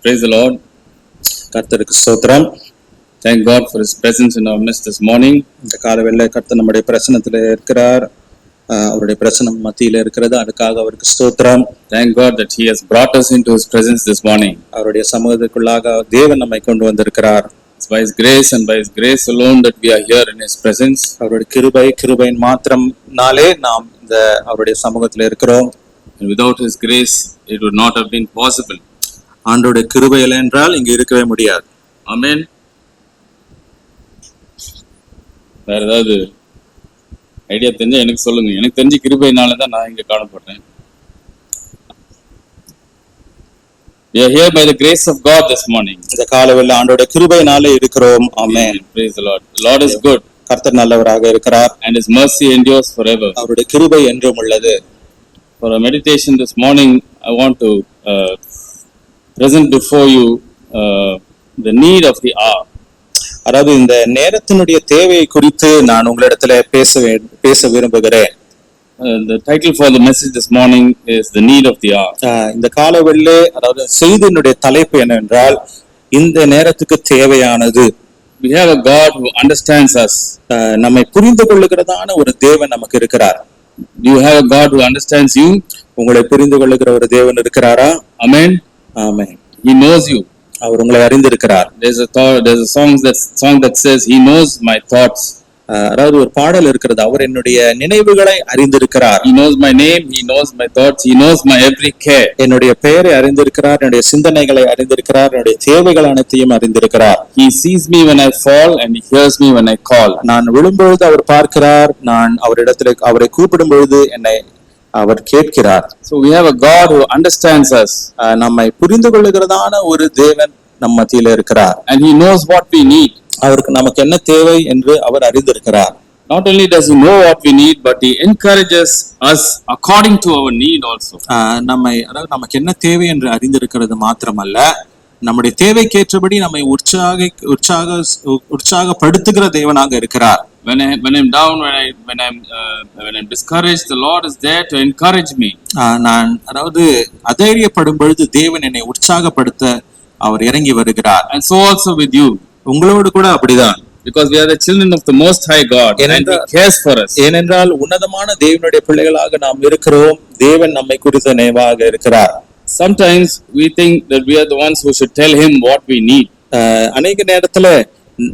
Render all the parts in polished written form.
Praise the Lord. கர்த்தருக்கு ஸ்தோத்திரம். Thank God for His presence in our midst this morning. இந்த காலவேளை கர்த்தர் நம்முடைய பிரசன்னத்தில் இருக்கிறார். அவருடைய பிரசனம் மத்தியில் இருக்கிறது. அதுக்காக அவருக்கு ஸ்தோத்திரம். Thank God that He has brought us into His presence this morning. அவருடைய சமூகத்துக்குள்ளாக தேவன் நம்மை கொண்டு வந்திருக்கிறார். It's by His grace and by His grace alone that we are here in His presence. அவருடைய கிருபையின் மாத்திரம்னாலே நாம் இந்த அவருடைய சமூகத்தில் இருக்கிறோம். And without His grace, it would not have been possible. ஆண்டவருடைய கிருபை இல்லை என்றால் இங்கு இருக்கவே முடியாது. Amen. வேற ஏதாவது ஐடியா தெரிஞ்சா எனக்கு சொல்லுங்க. எனக்கு தெரிஞ்ச கிருபையினால தான் நான் இங்க காணப்பட்டேன். We are here by the grace of God this morning. இந்த காலவேளை ஆண்டவருடைய கிருபையினாலே இருக்கிறோம். ஆமென். Praise the Lord. The Lord is good. கர்த்தர் நல்லவராக இருக்கிறார். And His mercy endures forever. அவருடைய கிருபை என்றும் உள்ளது. For our meditation this morning, I want to present before you the need of the hour. அதாவது இந்த நேரத்தினுடைய தேவையை குறித்து நான் உங்களிடத்துல பேச விரும்புகிறேன். The title for the message this morning is the need of the hour. இந்த காலவெளியிலே அதாவது செய்தியினுடைய தலைப்பு என்னவென்றால் இந்த நேரத்துக்கு தேவையானது. We have a God who understands us. நம்மை புரிந்து கொள்ளுகிறதான ஒரு தேவன் நமக்கு இருக்கிறார். Do you have a God who understands you? உங்களை புரிந்து கொள்ளுகிற ஒரு தேவன் இருக்கிறாரா? Amen. Amen. He knows you. அவர் உங்களை அறிந்திருக்கிறார். There's a song that says He knows my thoughts. அதாவது ஒரு பாடல் இருக்கிறது, அவர் என்னுடைய நினைவுகளை அறிந்திருக்கிறார். He knows my name, He knows my thoughts, He knows my every care. என்னுடைய பெயரை அறிந்திருக்கிறார், என்னுடைய சிந்தனைகளை அறிந்திருக்கிறார், என்னுடைய தேவைகள் அனைத்தையும் அறிந்திருக்கிறார். He sees me when I fall and He hears me when I call. நான் விழும்பொழுது அவர் பார்க்கிறார், நான் அவரை கூப்பிடும் பொழுது என்னை அவர் கேட்கிறார். So we have a God who understands us. நம்மை புரிந்து கொள்ளுகிறதான ஒரு தேவன் நம் மத்தியில இருக்கிறார். And He knows what we need. அவருக்கு நமக்கு என்ன தேவை என்று அவர் அறிந்திருக்கிறார். Not only does He know what we need, but He encourages us according to our need also. அதாவது நமக்கு என்ன தேவை என்று அறிந்திருக்கிறது மாத்திரமல்ல, நம்முடைய தேவைக்கேற்றபடி நம்மை உற்சாகப்படுத்துகிற தேவனாக இருக்கிறார். When I'm down, when I'm discouraged, the Lord is there to encourage me. நான் அதாவது அதைரியப்படும் பொழுது தேவன் என்னை உற்சாகப்படுத்த அவர் இறங்கி வருகிறார். And so also with you. உங்களோடு கூட அப்படிதான். Because we are the children of the Most High God and He cares for us. ஏனென்றால் உன்னதமான தேவனுடைய பிள்ளைகளாக நாம் இருக்கிறோம். தேவன் நம்மை குறித்த நினைவாக இருக்கிறார். Sometimes we think that we are the ones who should tell Him what we need. அநேக நேரத்துல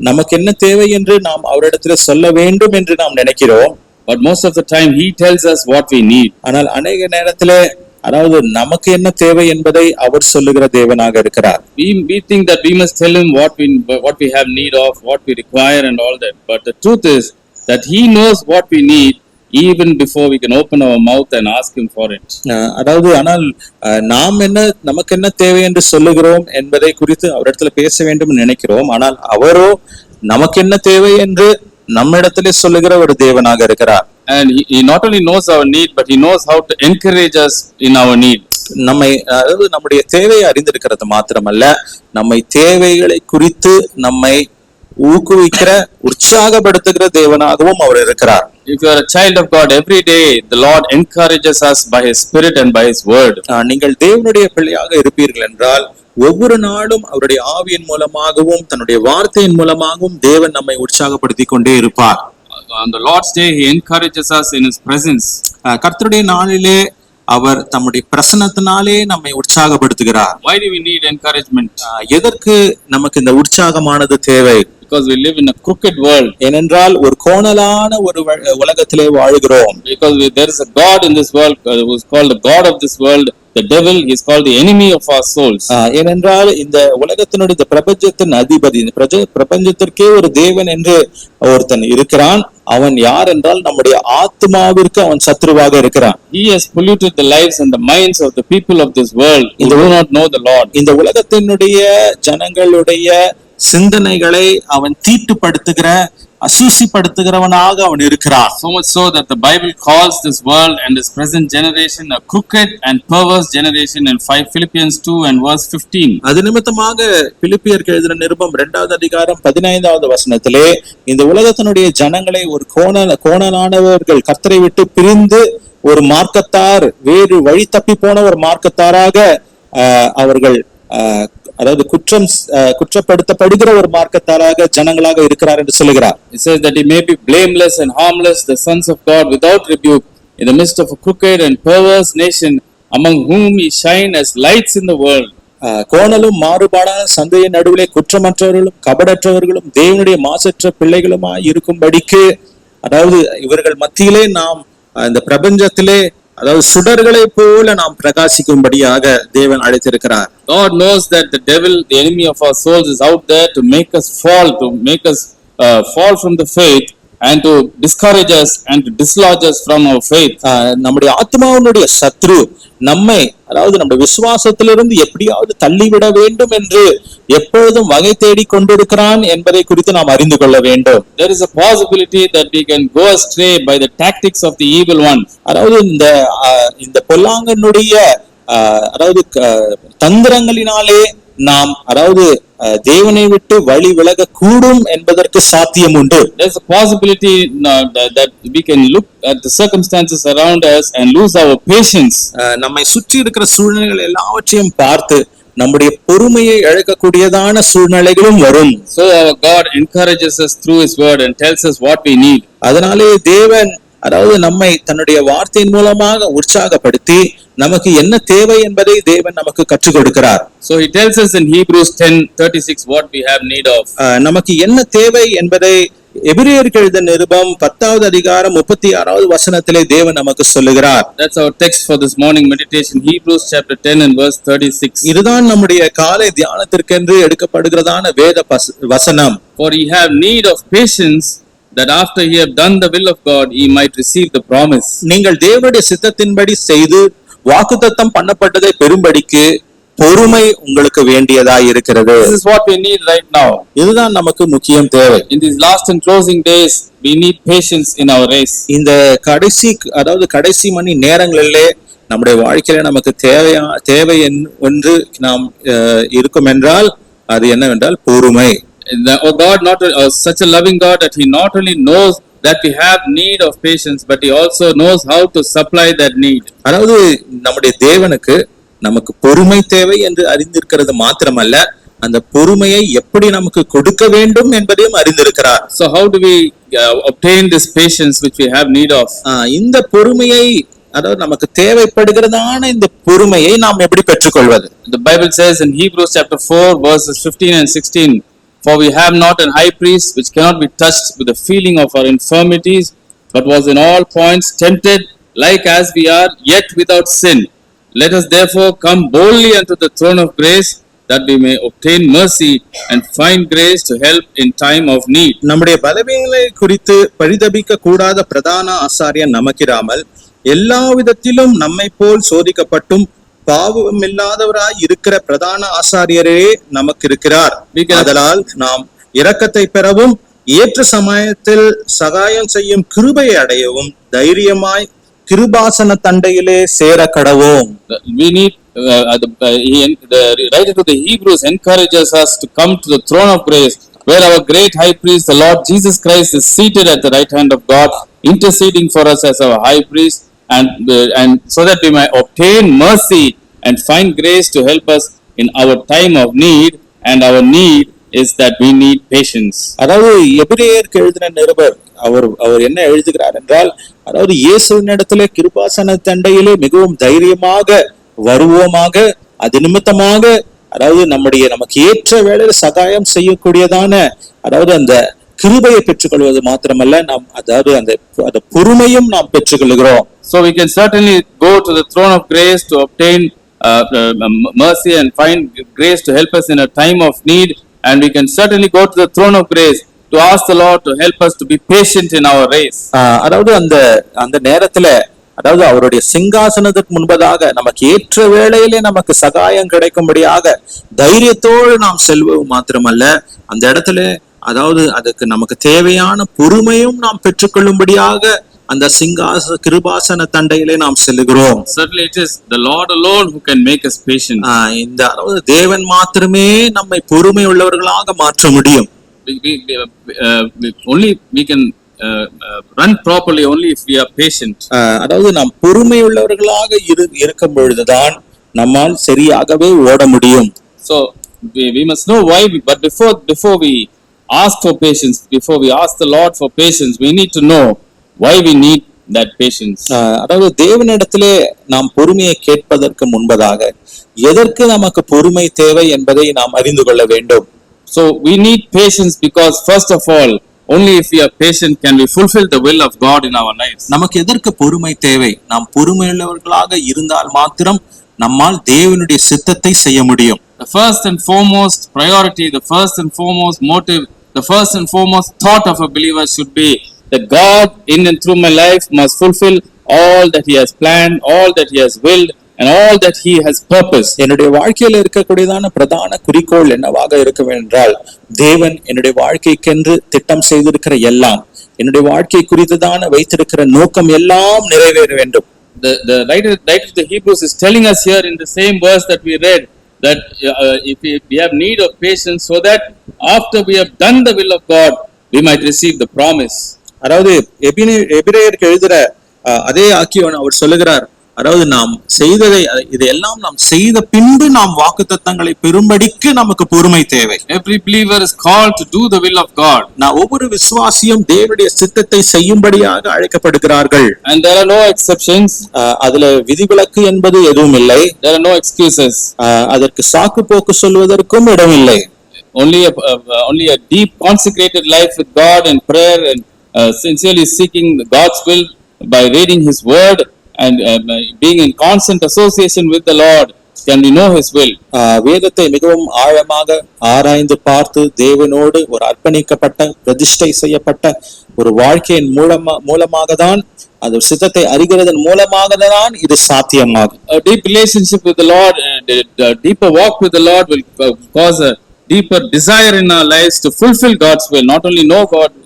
நமக்கு என்ன தேவை என்று நாம் அவரிடத்துல சொல்ல வேண்டும் என்று நாம் நினைக்கிறோம். But most of the time He tells us what we need. ஆனால் அநேக நேரத்துல அதாவது நமக்கு என்ன தேவை என்பதை அவர் சொல்லுகிற தேவனாக இருக்கிறார். We think that we must tell Him what we have need of, what we require and all that. But the truth is that He knows what we need even before we can open our mouth and ask Him for it. அதாவது ஆனால் நாம் நமக்கு என்ன தேவை என்று சொல்லுகிறோம் என்பதை குறித்து அவரிடத்துல பேச வேண்டும் நினைக்கிறோம். ஆனால் அவரோ நமக்கு என்ன தேவை என்று நம்மிடத்திலே சொல்லுகிற ஒரு தேவனாக இருக்கிறார். And he not only knows our need, but He knows how to encourage us in our need. அதாவது நம்முடைய தேவையை அறிந்திருக்கிறது மாத்திரமல்ல, நம்மை தேவைகளை குறித்து நம்மை ஊக்குவிக்கிற உற்சாகப்படுத்துகிற தேவனாகவும் அவர் இருக்கிறார். If you are a child of God, every day the Lord encourages us by His Spirit and by His Word. நீங்கள் தேவனுடைய பிள்ளையாக இருப்பீர்கள் என்றால் ஒவ்வொரு நாளும் அவருடைய ஆவியின் மூலமாகவும் தன்னுடைய வார்த்தையின் மூலமாகவும் தேவன் நம்மை உற்சாகப்படுத்தி கொண்டே இருப்பார். On the Lord's day He encourages us in His presence. கர்த்தருடைய நாளிலே அவர் தம்முடைய பிரசன்னத்தினாலே நம்மை உற்சாகப்படுத்துகிறார். Why do we need encouragement? எதற்கு நமக்கு இந்த உற்சாகமானது தேவை? Because we live in a crooked world. ஏனென்றால் ஒரு கோணலான ஒரு உலகத்திலே வாழுகிறோம். Because there is a God in this world who is called the God of this world. The devil is called the enemy of our souls. ஏனென்றால் இந்த உலகத்தினுடைய இந்த பிரபஞ்சத்தின் அதிபதி, இந்த பிரபஞ்சத்திற்கே ஒரு தேவன் என்று ஒருத்தன் இருக்கிறான். அவன் யார் என்றால் நம்முடைய ஆத்மாவிற்கு அவன் சத்ருவாக இருக்கிறான். He has polluted the lives and the minds of the people of this world who do not know the Lord. இந்த உலகத்தினுடைய ஜனங்களுடைய சிந்தனைகளை அவன் தீட்டுப்படுத்துகிற அசூசிப்படுத்துகிறவனாக அவன் இருக்கிறான். So much so that the Bible calls this world and this present generation a crooked and perverse generation in Philippians 2 and verse 15. அது நிமித்தமாக பிலிப்பியருக்கு எழுதின நிருபம் 2வது அதிகாரம் 15வது வசனத்திலே இந்த உலகத்தினுடைய ஜனங்களை ஒரு கோணலானவர்கள் கர்த்தரை விட்டு பிரிந்து ஒரு மார்க்கத்தார், வேறு வழி தப்பி போன ஒரு மார்க்கத்தாராக அவர்கள் அதாவது குற்றப்படுத்தப்படுகிற ஒரு மார்க்கத்தாராக ஜனங்களாக இருக்கிறார் என்று சொல்லுகிறார். It says that he may be blameless and harmless, the sons of God without rebuke, in the midst of a crooked and perverse nation, among whom ye shine as lights in the world. கோணலும் மாறுபாடான சந்தையின் நடுவிலே குற்றமற்றவர்களும் கபடற்றவர்களும் தேவனுடைய மாசற்ற பிள்ளைகளுமாய் இருக்கும்படிக்கு, அதாவது இவர்கள் மத்தியிலே நாம் இந்த பிரபஞ்சத்திலே அதாவது சுடர்களை போல நாம் பிரகாசிக்கும்படியாக தேவன் அழைத்திருக்கிறார். God knows that the devil, the enemy of our souls, is out there to make us fall from the faith and to discourage us and to dislodge us from our faith. நம்முடைய ஆத்மாவினுடைய சத்ரு நம்மை, அதாவது நம்முடைய விசுவாசத்திலிருந்து எப்படியாவது தள்ளிவிட வேண்டும் என்று எப்பொழுதும் வகை தேடி கொண்டிருக்கிறான் என்பதை குறித்து நாம் அறிந்து கொள்ள வேண்டும். There is a possibility that we can go astray by the tactics of the evil one. அதாவது இந்த பொல்லாங்கனுடைய அதாவது தந்திரங்களினாலே நாம் அதாவது தேவனை விட்டு வழி விலக கூடும் என்பதற்கு சாத்தியம் உண்டு. There is a possibility that we can look at the circumstances around us and lose our patience. நம்மை சுற்றி இருக்கிற சூழ்நிலைகள் எல்லாவற்றையும் பார்த்து நம்முடைய பொறுமையை இழக்கக்கூடியதான சூழ்நிலைகளும் வரும். So our God encourages us through His word and tells us what we need. அதனாலே தேவன் அதாவது நம்மை தன்னுடைய வார்த்தையின் மூலமாக உற்சாகப்படுத்தி நமக்கு என்ன தேவை என்பதை தேவன் நமக்கு கற்றுக் கொடுக்கிறார். So he tells us in Hebrews 10:36 what we have need of. நமக்கு என்ன தேவை என்பதை எபிரேயருக்கு எழுதின நிருபம் 10வது அதிகாரம் 36வது வசனத்திலே தேவன் நமக்கு சொல்லுகிறார். That's our text for this morning meditation, Hebrews chapter 10 and verse 36. இதுதான் நம்முடைய காலை தியானத்திற்கென்று எடுக்கப்படுகிறதான வேத வசனம். For ye have need of patience, that after ye have done the will of God, ye might receive the promise. நீங்கள் தேவனுடைய சித்தத்தின்படி செய்து வாக்குத்தத்தம் பண்ணப்பட்டதை பெறும்படிக்கு பொறுமை உங்களுக்கு வேண்டியதாய் இருக்கிறது. This is what we need right now. இதுதான் நமக்கு முக்கியம் தேவை. In these last and closing days, we need patience in our race. இந்த கடைசி மணி நேரங்களிலே நம்முடைய வாழ்க்கையில நமக்கு தேவை ஒன்று நாம் இருக்கும் என்றால் அது என்னவென்றால் பொறுமை. Oh God, such a loving God that He not only knows that we have need of patience, but He also knows how to supply that need. அதாவது நம்முடைய தேவனுக்கு நமக்கு பொறுமை தேவை என்று அறிந்திருக்கிறது மாத்திரமல்ல, அந்த பொறுமையை எப்படி நமக்கு கொடுக்க வேண்டும் என்பதையும் அறிந்திருக்கிறார். So how do we obtain this patience which we have need of? இந்த பொறுமையை, அதாவது நமக்கு தேவைப்படுகிறதான இந்த பொறுமையை நாம் எப்படி பெற்றுக்கொள்வது? The Bible says in Hebrews chapter 4 verses 15 and 16, for we have not an high priest which cannot be touched with the feeling of our infirmities, but was in all points tempted like as we are, yet without sin. Let us therefore come boldly unto the throne of grace, that we may obtain mercy and find grace to help in time of need. நம்முடைய பலவீனங்களை குறித்து பரிதபிக்க கூடாத பிரதான ஆசாரியன் நமக்கிராமல் எல்லா விதத்திலும் நம்மை போல் சோதிக்கப்பட்டும் பாவமில்லாதவராய் இருக்கிற பிரதான ஆசாரியரே நமக்கு இருக்கிறார். அதனால் நாம் இரக்கத்தை பெறவும் ஏற்ற சமயத்தில் சகாயம் செய்யும் கிருபையை அடையவும் தைரியமாய் கிருபாசன தண்டையிலே சேர கடவோம். We need the writer to the Hebrews encourages us to come to the throne of grace, where our great high priest, the Lord Jesus Christ, is seated at the right hand of God, interceding for us as our high priest, and so that we may obtain mercy and find grace to help us in our time of need, and our need is that we need patience. அதாவது எபிரேயருக்கு எழுதின நிருபர் அவர் என்ன எழுதுகிறார் என்றால், அதாவது இயேசுவின் இடத்திலே கிருபாசன தண்டையிலே மிகவும் தைரியமாக வருவோமாக, அது நிமித்தமாக அதாவது நமக்கு ஏற்ற வேளையில சகாயம் செய்யக்கூடியதான அதாவது அந்த கிருபையை பெற்றுக்கொள்வது மாத்திரமல்ல, நாம் அதாவது அந்த பொறுமையும் நாம் பெற்றுக்கொள்கிறோம். So we can certainly go to the throne of grace to obtain mercy and find grace to help us in a time of need, and we can certainly go to the throne of grace to ask the Lord to help us to be patient in our race. அதாவது அந்த நேரத்துல அதாவது அவருடைய சிங்காசனத்துக்கு முன்பதாக நமக்கு ஏற்ற வேளையிலே நமக்கு சகாயம் கிடைக்கும்படியாக தைரியத்தோடு நாம் செல்வது மாத்திரமல்ல, அந்த இடத்துல அதாவது அதுக்கு நமக்கு தேவையான பொறுமையும் நாம் பெற்றுக்கொள்ளும்படியாக அந்த கிருபாசன தண்டையிலே நாம் செல்லுகிறோம். Certainly it is the Lord alone who can make us patient. இந்த அதாவது தேவன் மாத்திரமே நம்மை பொறுமை உள்ளவர்களாக மாற்ற முடியும். We can run properly only if we are patient. அதாவது நாம் பொறுமை உள்ளவர்களாக இருக்கும் பொழுதுதான் நம்மால் சரியாகவே ஓட முடியும். So we must know why. But before we ask for patience, before we ask the Lord for patience, we need to know why we need that patience. அதாவது தேவனிடத்திலே நாம் பொறுமையை கேட்பதற்கு முன்பதாக எதற்கு நமக்கு பொறுமை தேவை என்பதை நாம் அறிந்து கொள்ள வேண்டும். So we need patience because first of all, only if we are patient can we fulfill the will of God in our lives. நமக்கு எதற்கு பொறுமை தேவை? நாம் பொறுமையுள்ளவர்களாக இருந்தால் மாத்திரம் நம்மால் தேவனுடைய சித்தத்தை செய்ய முடியும். The first and foremost priority, the first and foremost motive, the first and foremost thought of a believer should be that God in and through my life must fulfill all that He has planned, all that He has willed, and all that He has purposed. என்னுடைய வாழ்க்கையில் இருக்கக்கூடியதான பிரதான குறிக்கோள் என்னவாக இருக்க வேண்டால், தேவன் என்னுடைய வாழ்க்கைக்கென்று திட்டம் செய்திருக்கிற எல்லாம், என்னுடைய வாழ்க்கை குறித்துதான வைத்திருக்கிற நோக்கம் எல்லாம் நிறைவேற வேண்டும். The writer of the Hebrews is telling us here in the same verse that we read that if we have need of patience, so that after we have done the will of God, we might receive the promise. அதாவது எபிரேயருக்கு எழுதுற அதே ஆக்கியோன் அவர் சொல்லுகிறார், அதாவது நாம் செய்ததை இதையெல்லாம் நாம் செய்த பின்பு நாம் வாக்குத்தத்தங்களை பெறும்படிக்கு நமக்கு பொறுமை தேவை. Every believer is called to do the will of God. நான் ஒவ்வொரு விசுவாசியும் தேவனுடைய சித்தத்தை செய்யும்படியாக அழைக்கப்படுகிறார்கள். And there are no exceptions. அதுல விதிவிலக்கு என்பது எதுவும் இல்லை. There are no excuses. அதற்கு சாக்கு போக்கு சொல்வதற்கும் இடமில்லை. Only a deep consecrated life with God and prayer and sincerely seeking God's will by reading His word and being in constant association with the Lord can we know His will. வேதத்தை மிகவும் ஆழமாக ஆராய்ந்து பார்த்து தேவனோடு ஒரு அர்ப்பணிக்கப்பட்ட பிரதிஷ்டை செய்யப்பட்ட ஒரு வாழ்க்கையின் மூலமாக தான் அந்த சித்தத்தை அறிகிறதன் மூலமாக தான் இது சாத்தியமாகும். A deep relationship with the Lord, a deeper walk with the Lord will cause a deeper desire in our lives to fulfill God's will, not only know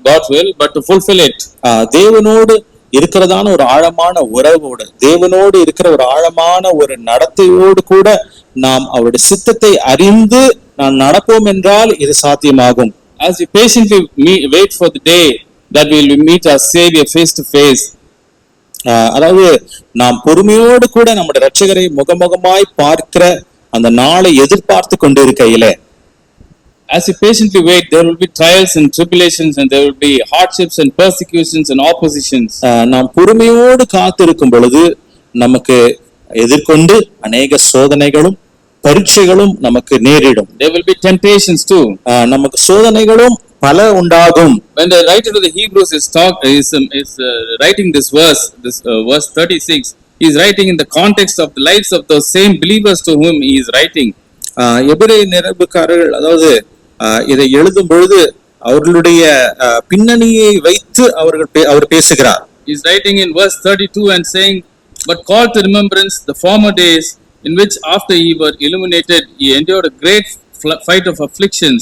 God's will but to fulfill it. தேவனோடு இருக்கிறதான ஒரு ஆழமான உறவோடு, தேவனோடு இருக்கிற ஒரு ஆழமான ஒரு நடத்தையோடு கூட நாம் அவருடைய சித்தத்தை அறிந்து நாம் நடப்போம் என்றால் இது சாத்தியமாகும். As we patiently wait for the day that we will meet our Savior face to face, அதாவது நாம் பொறுமையோடு கூட நம்முடைய இரட்சகரை முகமுகமாய் பார்க்கிற அந்த நாளை எதிர்பார்த்து கொண்டிருக்கையிலே, as we patiently wait, there will be trials and tribulations, and there will be hardships and persecutions and oppositions. நாம் பொறுமையோடு காத்திருக்கும் பொழுது நமக்கு எதிர்கொண்டு அநேக சோதனைகளும் பரீட்சைகளும் நமக்கு நேரிடும். There will be temptations too. நமக்கு சோதனைகளும் பல உண்டாகும். When the writer of the Hebrews is writing this verse 36, he is writing in the context of the lives of those same believers to whom he is writing. எபிரேய நிருபக்காரர்கள் அதாவது இதை எழுதும் பொழுது அவர்களுடைய பின்னணியை வைத்து அவர் பேசுகிறார். He is writing in verse 32 and saying, "But call to remembrance the former days in which after ye were illuminated, ye endured a great fight of afflictions,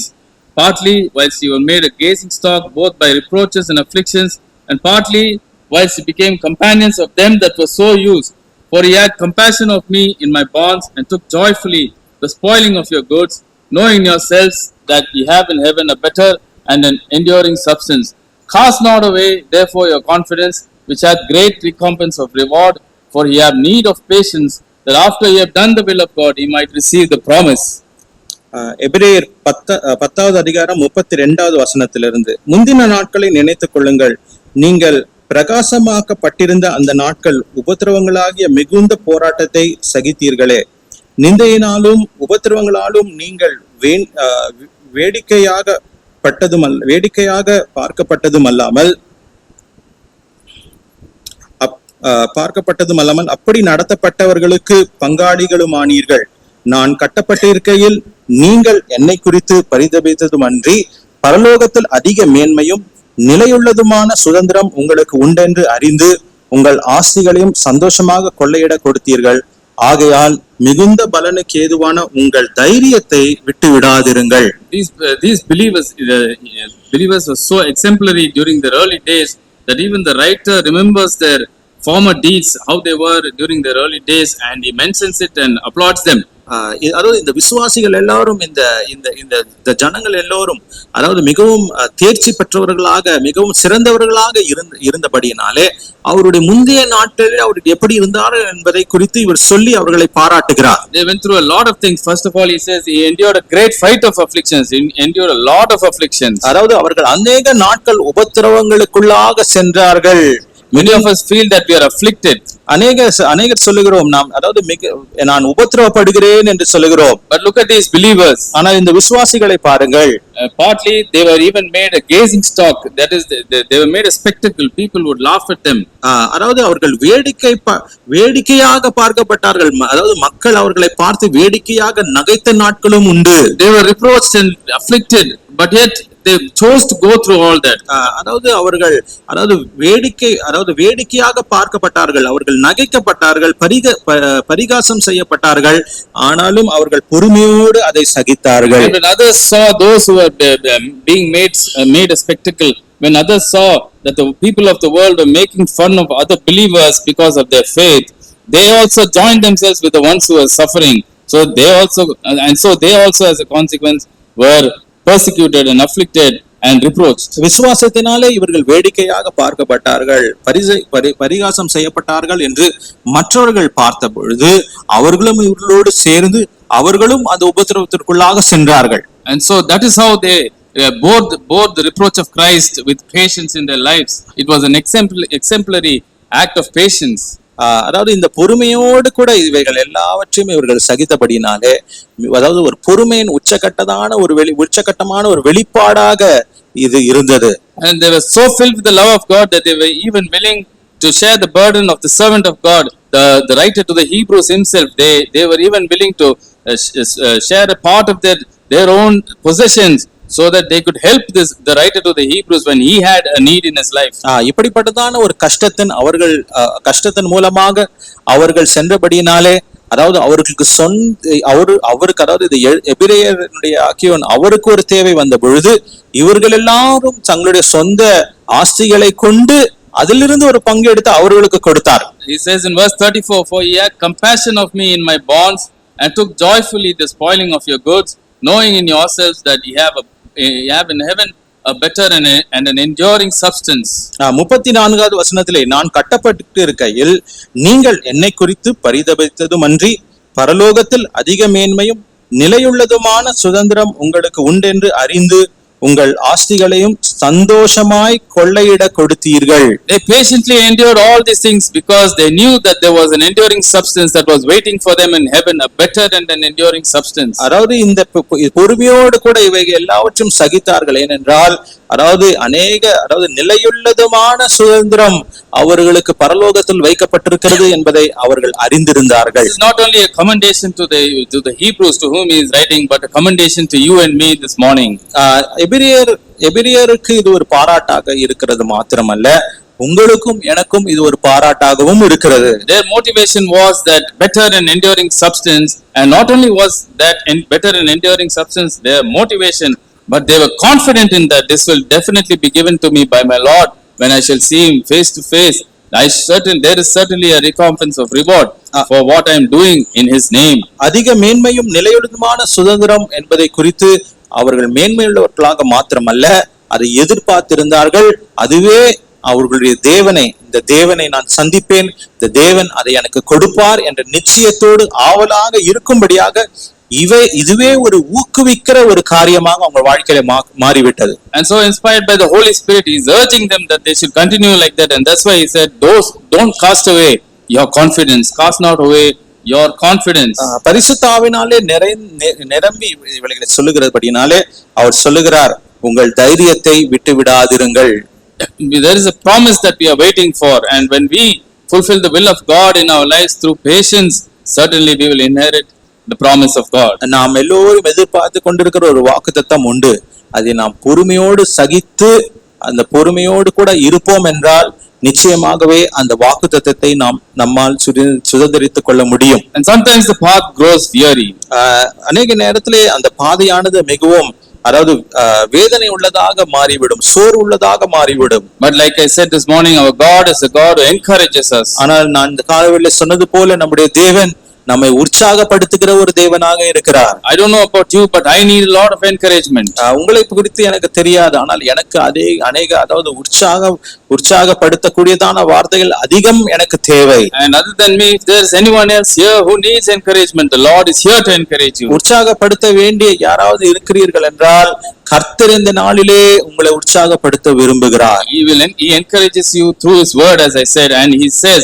partly whilst ye were made a gazing stock both by reproaches and afflictions, and partly whilst ye became companions of them that were so used. For ye had compassion of me in my bonds, and took joyfully the spoiling of your goods, knowing yourselves that ye have in heaven a better and an enduring substance. Cast not away therefore your confidence, which hath great recompense of reward, for ye have need of patience, that after ye have done the will of God, ye might receive the promise." எபிரேயர் 10வது அதிகாரம் 32வது வசனத்திலிருந்து, முந்தின நாட்களை நினைத்துக் கொள்ளுங்கள், நீங்கள் பிரகாசமாக்கப்பட்டிருந்த அந்த நாட்கள் உபத்திரவங்களாகிய மிகுந்த போராட்டத்தை சகித்தீர்களே. நிந்தையினாலும் உபத்திரவங்களாலும் நீங்கள் வேடிக்கையாக பார்க்கப்பட்டதும் அல்லாமல் அப்படி நடத்தப்பட்டவர்களுக்கு பங்காளிகளுமானீர்கள். நான் கட்டப்பட்டிருக்கையில் நீங்கள் என்னை குறித்து பரிதபித்ததும் அன்றி பரலோகத்தில் அதிக மேன்மையும் நிலையுள்ளதுமான சுதந்திரம் உங்களுக்கு உண்டென்று அறிந்து உங்கள் ஆஸ்திகளையும் சந்தோஷமாக கொள்ளையிட கொடுத்தீர்கள். ஆகையால் மிகுந்த பலனுக்கு ஏதுவான உங்கள் தைரியத்தை விட்டு விடாதிருங்கள். These believers were so exemplary during their early days that even the writer remembers their former deeds, how they were during their early days, and he mentions it and applauds them. அதாவது இந்த விசுவாசிகள் எல்லாரும் இந்த இந்த இந்த இந்த ஜனங்கள் எல்லோரும் அதாவது மிகவும் தேர்ச்சி பெற்றவர்களாக மிகவும் சிறந்தவர்களாக இருந்தபடியினாலே அவருடைய முந்தைய நாட்களில் அவர் எப்படி இருந்தார் என்பதை குறித்து இவர் சொல்லி அவர்களை பாராட்டுகிறார். They went through a lot of things. First of all, he says he endured a great fight of afflictions. He endured a lot of afflictions. அதாவது அவர்கள் அநேக நாட்கள் உபத்திரவங்களுக்குள்ளாக சென்றார்கள். Many of us feel that we are afflicted. அநேகர் சொல்லுகிறோம் நாம் அதாவது நான் உபத்திரவப்படுகிறேன் என்று சொல்லுகிறோம். But look at these believers. ஆனால் இந்த விசுவாசிகளை பாருங்கள். Partly they were even made a gazing stock. That is, they were made a spectacle. People would laugh at them. அதாவது அவர்கள் வேடிக்கையாக பார்க்கப்பட்டார்கள். அதாவது மக்கள் அவர்களை பார்த்து வேடிக்கையாக நகைத்த நாட்களும் உண்டு. They were reproached and afflicted, but yet they chose to go through all that. அதாவது அவர்கள் வேடிக்கையாக பார்க்கப்பட்டார்கள், அவர்கள் நகைக்கப்பட்டார்கள், பரிகாசம் செய்யப்பட்டார்கள். ஆனாலும் அவர்கள் பொறுமையோடு அதை சகித்தார்கள். When others saw those who were being made a spectacle, when others saw that the people of the world were making fun of other believers because of their faith, they also joined themselves with the ones who were suffering. So they also as a consequence were persecuted and afflicted and reproached. விசுவாசத்தினாலே இவர்கள் வேடிக்கையாக பார்க்கப்பட்டார்கள், பரிகாசம் செய்யப்பட்டார்கள் என்று மற்றவர்கள் பார்த்த பொழுது அவர்களும் இவர்களோடு சேர்ந்து அவர்களும் அந்த உபத்திரவத்திற்குள்ளாக சென்றார்கள். And so that is how they bore the reproach of Christ with patience in their lives. It was an exemplary act of patience. அதாவது இந்த பொறுமையோடு கூட இவைகள் எல்லாவற்றையும் இவர்கள் சகித்தபடினாலே அதாவது ஒரு பொறுமையின் உச்சகட்டமான ஒரு வெளிப்பாடாக இது இருந்தது. And they were so filled with the love of God that they were even willing to share the burden of the servant of God. The writer to the Hebrews himself, they were even willing to share a part of their own possessions, so that they could help the writer to the Hebrews when he had a need in his life. இப்படிப்பட்டதான ஒரு கஷ்டத்தின் மூலமாக அவர்கள் சென்றபடியினாலே அதாவது அவர்களுக்கு அவருக்கு அதாவது எபிரேயருடைய ஆக்கியோன் அவருக்கு ஒரு தேவை வந்த பொழுது இவர்கள் எல்லாரும் தங்களுடைய சொந்த ஆஸ்திகளை கொண்டு அதிலிருந்து ஒரு பங்கு எடுத்து அவர்களுக்கு கொடுத்தார். He says in verse 34, "For ye had compassion of me in my bonds, and took joyfully the spoiling of your goods, knowing in yourselves that ye have in heaven a better and an enduring substance." 34வது வசனத்திலே, நான் கட்டப்பட்டு இருக்கையில் நீங்கள் என்னை குறித்து பரிதபித்ததுமன்றி பரலோகத்தில் அதிக மேன்மையும் நிலையுள்ளதுமான சுதந்திரம் உங்களுக்கு உண்டென்று அறிந்து உங்கள் ஆஸ்திகளையும் சந்தோஷமாய் கொள்ளையிட கொடுத்தீர்கள். They patiently endured all these things because they knew that there was an enduring substance that was waiting for them in heaven, a better and an enduring substance. அதாவது இந்த பொறுமையோடு கூட இவைகள் எல்லாவற்றையும் சகித்தார்கள். ஏனென்றால் அதாவது நிலையுள்ளதுமான சுதந்திரம் அவர்களுக்கு பரலோகத்தில் வைக்கப்பட்டிருக்கிறது என்பதை அவர்கள் அறிந்திருந்தார்கள். This is not only a commendation to the Hebrews to whom he is writing, but a commendation to you and me this morning. எபிரியருக்கு இது ஒரு பாராட்டாக இருக்கிறது மாத்திரமல்ல, உங்களுக்கும் எனக்கும் இது ஒரு பாராட்டாகவும் இருக்கிறது. Their motivation was that better and enduring substance, and not only was that better and enduring substance their motivation, but they were confident in that this will definitely be given to me by my Lord when I shall see him face to face. There is certainly a recompense of reward for what I am doing in his name. அதிக மேன்மையும் நிலையுள்ளதுமான சுதந்திரம் என்பதை குறித்து அவர்கள் மேன்மையுள்ளவர்களாக மாத்திரமல்ல அதை எதிர்பார்த்திருந்தார்கள். அதுவே அவர்களுடைய இந்த தேவனை நான் சந்திப்பேன், இந்த தேவன் அதை எனக்கு கொடுப்பார் என்ற நிச்சயத்தோடு ஆவலாக இருக்கும்படியாக இதுவே ஒரு ஊக்குவிக்கிற ஒரு காரியமாக அவங்க வாழ்க்கையில மாறிவிட்டது. And so inspired by the Holy Spirit, he is urging them that they should continue like that, and that's why he said, don't cast away your confidence, cast not away your confidence. பரிசுத்த ஆவியினாலே நிரம்பி இவர்களை சொல்லுகிறபடினாலே அவர் சொல்லுகிறார், உங்கள் தைரியத்தை விட்டு விடாதிருங்கள். There is a promise that we are waiting for, and when we fulfill the will of God in our lives through patience, certainly we will inherit the promise of God. நாம் எல்லோரும் எதிர்பார்த்து கொண்டிருக்கிற ஒரு வாக்குத்தத்தம் உண்டு. அதை நாம் பொறுமையோடு சகித்து அந்த பொறுமையோடு கூட இருப்போம் என்றால் நிச்சயமாகவே அந்த வாக்குத்தத்தத்தை நம்மால் சுதந்திரித்துக் கொள்ள முடியும். And sometimes the path grows weary. அநேக நேரத்திலே அந்த பாதையானது மிகவும் அதாவது வேதனை உள்ளதாக மாறிவிடும், சோறு உள்ளதாக மாறிவிடும். But like I said this morning, our God is a God who encourages us. ஆனால் நான் இந்த காலையில சொன்னது போல நம்முடைய தேவன் நம்மை உற்சாகப்படுத்துகிற ஒரு தேவனாக இருக்கிறார். I don't know about you, but I need a lot of encouragement. உங்களை குறித்து எனக்கு தெரியாது, ஆனால் எனக்கு அநேக அதாவது உற்சாகப்படுத்தக்கூடியதான வார்த்தைகள் அதிகம் எனக்கு தேவை. And other than me, if there's anyone else here who needs encouragement, the Lord is here to encourage you. உற்சாகப்படுத்த வேண்டிய யாராவது இருக்கிறீர்கள் என்றால் கர்த்தர் இந்த நாளிலே உங்களை உற்சாகப்படுத்த விரும்புகிறார். He encourages you through His word, as I said, and He says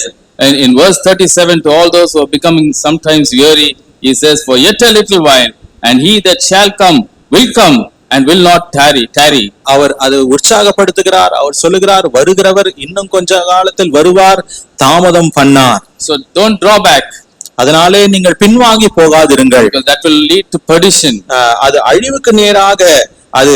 in verse 37, to all those who are becoming sometimes weary, He says, for yet a little while, and He that shall come will come and will not tarry. அவர் அது உற்சாகப்படுத்துகிறார். அவர் சொல்லுகிறார், வருகிறவர் இன்னும் கொஞ்ச காலத்தில் வருவார், தாமதம் பண்ணார். So don't draw back. அதனாலே நீங்கள் பின்வாங்கி போகாதிருங்கள். Because that will lead to perdition. அது அழிவுக்கு நேராக, அது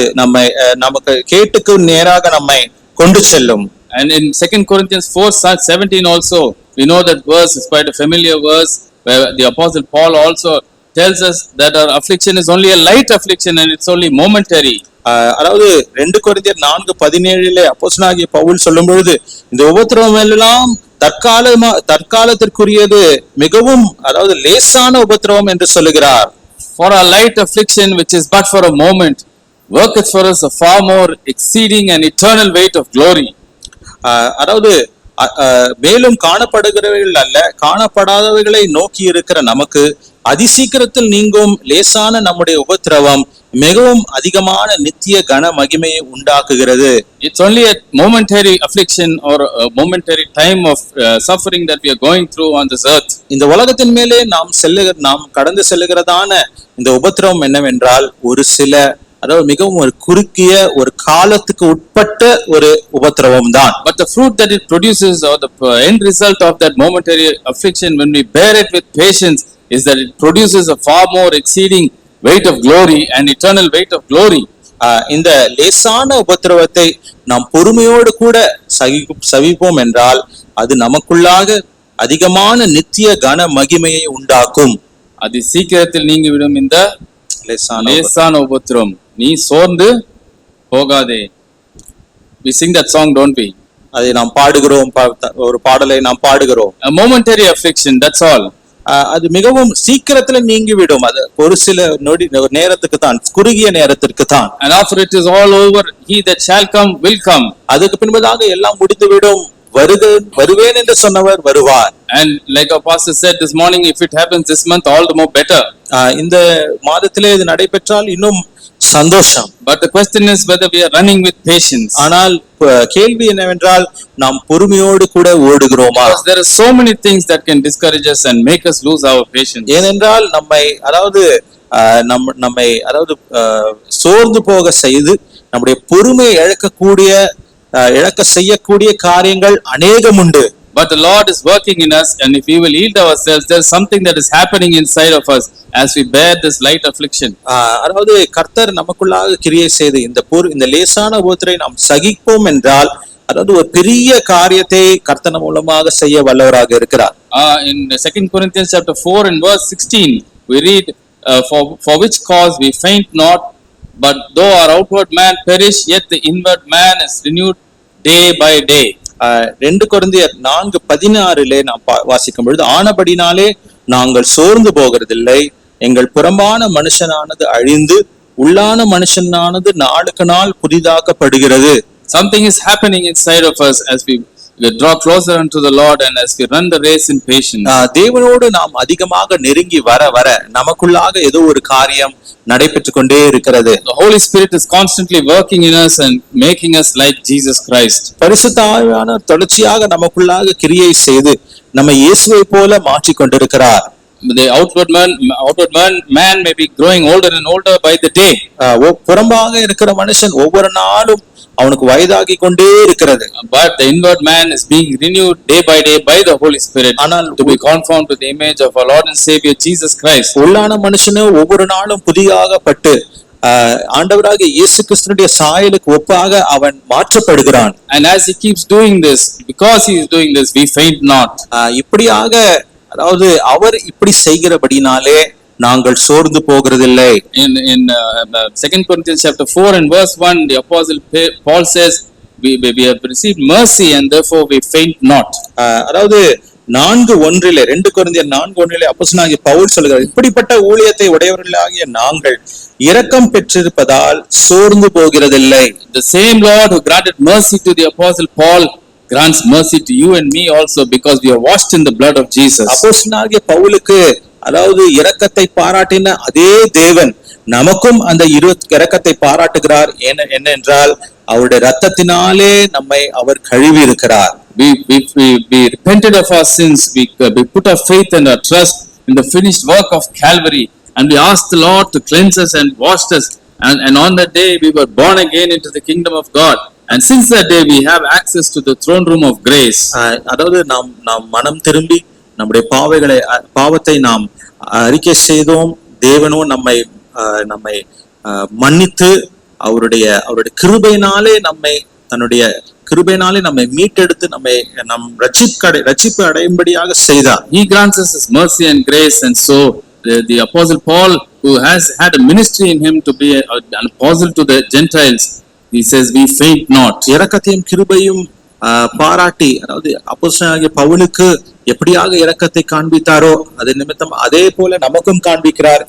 நமக்கு கேட்டுக்கு நேராக நம்மை கொண்டு செல்லும். And in 2 Corinthians 4:17 also, we know that verse is quite a familiar verse, where the Apostle Paul also tells us that our affliction is only a light affliction and it's only momentary. அதாவது 2 கொரிந்தியர் 4:17 அப்போஸ்தலனாகிய பவுல் சொல்லும் பொழுது, இந்த உபத்திரவம் எல்லாம் தற்காலத்திற்குரியது, மிகவும் அதாவது லேசான உபத்திரவம் என்று சொல்லுகிறார். For our light affliction, which is but for a moment, worketh for us a far more exceeding and eternal weight of glory. அதாவது மேலும் காணப்படுகிறவைகள் அல்ல, காணப்படாதவைகளை நோக்கி இருக்கிற நமக்கு அதிசீக்கிரத்தில் நீங்கும் லேசான நம்முடைய உபத்திரவம் மிகவும் அதிகமான நித்திய கன மகிமையை உண்டாக்குகிறது. It's only a momentary affliction or a momentary time of suffering that we are going through on this earth. இந்த உலகத்தின் மேலே நாம் கடந்து செல்லுகிறதான இந்த உபத்திரவம் என்னவென்றால், ஒரு சில அதாவது மிகவும் ஒரு குறுகிய ஒரு காலத்துக்கு உட்பட்ட ஒரு உபத்திரவம் தான். But the fruit that it produces, or the end result of that momentary affliction, when we bear it with patience, is that it produces a far more exceeding weight of glory and eternal weight of glory. இந்த லேசான உபத்திரவத்தை நாம் பொறுமையோடு கூட சகிப்போம் என்றால் அது நமக்குள்ளாக அதிகமான நித்திய கன மகிமையை உண்டாக்கும். அது சீக்கிரத்தில் நீங்கிவிடும் இந்த லேசான உபத்திரம். நீ சோர்ந்து போகாதே. We sing that song, don't we? அதை நாம் பாடுகிறோம், ஒரு பாடலை நாம் பாடுகிறோம். A momentary affliction, that's all. அது மிகவும் சீக்கிரத்துல நீங்கிவிடும். அது ஒரு சில நொடி நேரத்துக்கு தான், குறுகிய நேரத்திற்கு தான். And after it is all over, he that shall come will come. அதுக்கு பின்பதாக எல்லாம் முடிந்துவிடும். வருவேன் என்று சொன்னவர் வருவார். And like our pastor said this morning, if it happens this month, all the more better. இந்த மாதத்திலே இது நடைபெற்றால் இன்னும் சந்தோஷம். But the question is whether we are running with patience. ஆனால் கேள்வி என்னவென்றால், நாம் பொறுமையோடு கூட ஓடுகிறோமா? Because there are so many things that can discourage us and make us lose our patience. ஏனென்றால் நம்மை சோர்ந்து போக செய்து நம்முடைய பொறுமையை இழக்க செய்யக்கூடிய காரியங்கள் அநேகம் உண்டு. But the Lord is working in us, and if we will yield ourselves, there is something that is happening inside of us as we bear this light affliction. அதாவது கர்த்தர் நமக்குள்ளாக கிரியை செய்து இந்த லேசான உபத்திரவை நாம் சகிப்போம் என்றால், அதாவது ஒரு பெரிய காரியத்தை கர்த்தர் மூலமாக செய்ய வல்லவராக இருக்கிறார். In 2 Corinthians chapter 4 and verse 16, we read, for which cause we faint not, but though our outward man perish, yet the inward man is renewed day by day. 2 கொரிந்தியர் 4:16 நாம் வாசிக்கும் பொழுது, ஆனபடினாலே நாங்கள் சோர்ந்து போகிறதில்லை, எங்கள் புறம்பான மனுஷனானது அழிந்து உள்ளான மனுஷனானது நாளுக்கு நாள் புதிதாக்கப்படுகிறது. Something is happening inside of us as we draw closer unto the Lord and as we run the race in patience. தேவனோடு நாம் அதிகமாக நெருங்கி வர நமக்குள்ளாக ஏதோ ஒரு காரியம் நடைபெற்று கொண்டே இருக்கிறது. The Holy Spirit is constantly working in us and making us like Jesus Christ. பரிசுத்த ஆவியானவர் தொடர்ச்சியாக நமக்குள்ளாக கிரியை செய்து நம்மை இயேசுவை போல மாற்றிக் கொண்டிருக்கிறார். The outward man may be growing older and older by the day. புறம்பாக இருக்கிற மனுஷன் ஒவ்வொரு நாளும் அவனுக்கு வயதாகி கொண்டே இருக்கிறது. But the inward man is being renewed day by day by the Holy Spirit, to be conformed to the image of our Lord and Savior Jesus Christ. உள்ளான மனுஷனே ஒவ்வொரு நாளும் புதிதாகப்பட்டு ஆண்டவராகிய இயேசு கிறிஸ்துவினுடைய சாயலுக்கு ஒப்பாக அவன் மாற்றப்படுகிறான். And as he keeps doing this, because he is doing this, we faint not. இப்படியாக, அதாவது அவர் இப்படி செய்கிறபடினாலே நாங்கள் சோர்ந்து போகிறதில்லை. In 2 Corinthians chapter 4 and verse 1, the apostle Paul says, we have received mercy and therefore we faint not. அதாவது 4:1 2 கொரிந்தியர் 4:1 அப்போஸ்தலனாகிய பவுல் சொல்கிறார், இப்படிப்பட்ட ஊழியத்தை உடையவர்களாகிய நாங்கள் இரக்கம் பெற்றிருப்பதால் சோர்ந்து போகிறதில்லை. The same Lord who granted mercy to the apostle Paul grants mercy to you and me also, because we are washed in the blood of Jesus. அப்போஸ்தலனாகிய பவுலுக்கு அதாவது இரக்கத்தை பாராட்டின அதே தேவன் நமக்கும் அந்த இரக்கத்தை பாராட்டுகிறார். என்னென்றால் அவருடைய இரத்தத்தினாலே நம்மை அவர் கழுவி இருக்கிறார். We repented of our sins. We put our faith and our trust in the finished work of Calvary, and we asked the Lord to cleanse us and wash us. And on that day we were born again into the kingdom of God. And since that day we have access to the throne room of grace. அதாவது நாம் மனம் திரும்பி நம்முடைய பாவத்தை நாம் அறிக்கை செய்தோம். தேவனோ நம்மை மன்னித்து அவருடைய கிருபையினாலே நம்மை மீட்டெடுத்து நம் ரட்சிப்பு அடையும்படியாக செய்தார். He grants us his mercy and grace, and so the apostle Paul, who has had a ministry in him to be an apostle to the Gentiles, he says, we faint not. இரக்கத்தையும் கிருபையும் பாராட்டி, அதாவது அப்போஸ்தலனாகிய பவுலுக்கு எப்படியாக இரக்கத்தை காண்பித்தாரோ அது நிமித்தம் அதே போல நமக்கும் காண்பிக்கிறார்.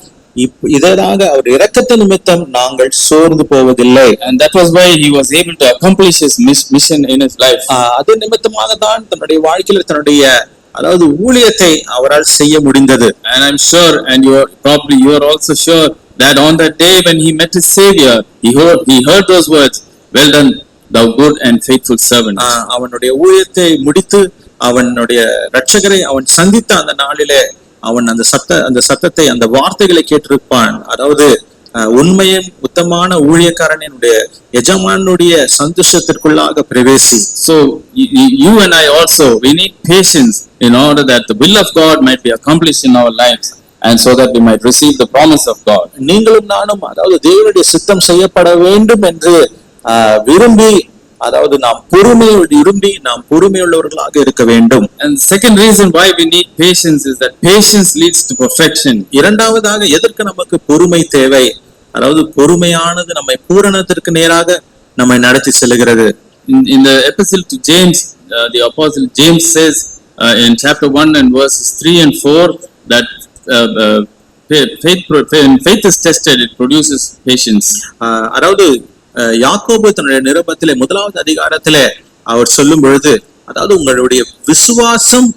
இதனாக அவர் இரக்கத்தை நிமித்தம் நாங்கள் சோர்ந்து போவதில்லை. And that was why he was able to accomplish his mission in his life. அது நிமித்தமாக தான் தன்னுடைய வாழ்க்கையில் தன்னுடைய அதாவது ஊழியத்தை அவரால் செய்ய முடிந்தது. And I'm sure, and you are also sure, that on that day when he met his Savior, he heard those words, well done thou good and faithful servant. அவனுடைய ஊழியத்தை முடித்து அவனுடைய இரட்சகரை அவன் சந்தித்த அந்த நாளிலே அவன் அந்த சத்தத்தை அந்த வார்த்தைகளை கேட்டிருப்பான். அதாவது உண்மையும் உத்தமான ஊழியக்காரனுடைய எஜமானுடைய சந்தோஷத்திற்குள்ளாக பிரவேசி. So you and I also, we need patience in order that the will of God might be accomplished in our lives, and so that we might receive the promise of God. நீங்களும் நானும் அதாவது தேவனுடைய சித்தம் செய்யப்பட வேண்டும் என்று விரும்பி, அதாவது நாம் பொறுமையுள்ளவர்களாக இருக்க வேண்டும். And second reason why we need patience is that patience leads to perfection. இரண்டாவதாக எதற்கு நமக்கு பொறுமை தேவை? அதாவது பொறுமையானது நம்மை பூரணத்திற்கு நேராக நம்மை நடத்தி செல்கிறது. In the epistle to James, the apostle James says in chapter 1 and verses 3 and 4 that faith is tested, it produces patience. அதாவது யாக்கோபு தன்னுடைய நிருபத்திலே 1வது அதிகாரத்திலே அவர் சொல்லும் பொழுது, அதாவது உங்களுடைய விசுவாசம்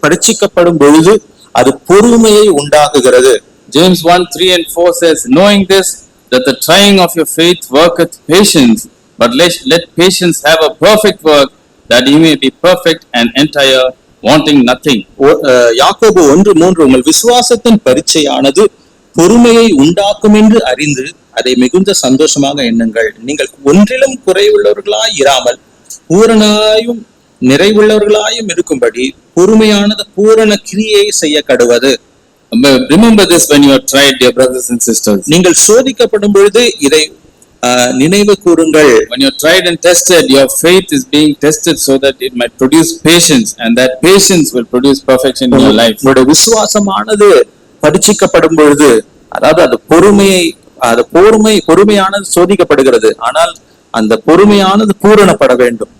பரீட்சிக்கப்படும் பொழுது அது பொறுமையை உண்டாக்குகிறது. James 1:3 and 4 says, knowing this, that the trying of your faith worketh patience, but let patience have a perfect work, that ye may be perfect and entire, wanting nothing. யாக்கோபு 1:3 உங்கள் விசுவாசத்தின் பரீட்சையானது பொறுமையை உண்டாக்கும் என்று அறிந்து அதை மிகுந்த சந்தோஷமாக எண்ணுங்கள். நீங்கள் ஒன்றிலும் குறைவுள்ளவர்களாய் இராமல் பூரணாயும் நிறைவுள்ளவர்களாயும் இருக்கும்படி பொறுமையானது பூரண கிரியை செய்ய கடுவது. Remember this when you are tried, dear brothers and sisters. நீங்கள் சோதிக்கப்படும் பொழுது இதை நினைவு கூறுங்கள். When you are tried and tested, your faith is being tested so that it might produce patience, and that patience will produce perfection in your life. உங்களுடைய விசுவாசமானது பரீட்சிக்கப்படும் பொழுது, அதாவது அது பொறுமையானது சோதிக்கப்படுகிறது, ஆனால் அந்த பொறுமையானது பூரணப்பட வேண்டும்.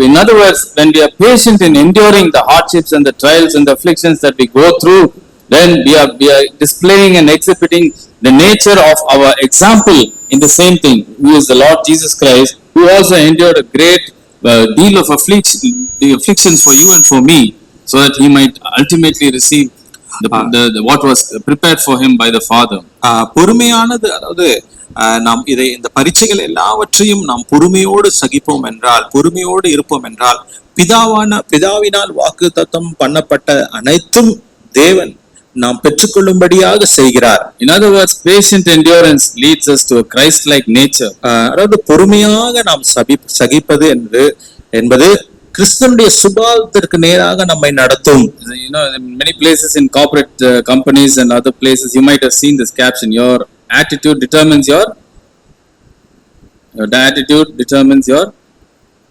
In other words, when we are patient in enduring the hardships and the trials and the afflictions that we go through, then we are displaying and exhibiting the nature of our example in the same thing, who is the Lord Jesus Christ, who also endured a great deal of afflictions for you and for me, so that he might ultimately receive what was prepared for him by the Father. பொறுமையானது, அதாவது நாம் இந்த பரீட்சைகள் எல்லாவற்றையும் நாம் பொறுமையோடு சகிப்போம் என்றால், பொறுமையோடு இருப்போம் என்றால், பிதாவினால் வாக்குத்தத்தம் பண்ணப்பட்ட அனைத்தும் தேவன் நாம் பெற்றுக்கொள்ளும்படியாக செய்கிறார். In other words, patient endurance leads us to a Christ-like nature. அதாவது பொறுமையாக நாம் சகிப்பது என்பது கிறிஸ்துவனுடைய சுபாவத்திற்கு நேராக நம்மை நடத்தும். You know, in many places in corporate companies and other places, you might have seen this caption: your attitude determines your attitude determines your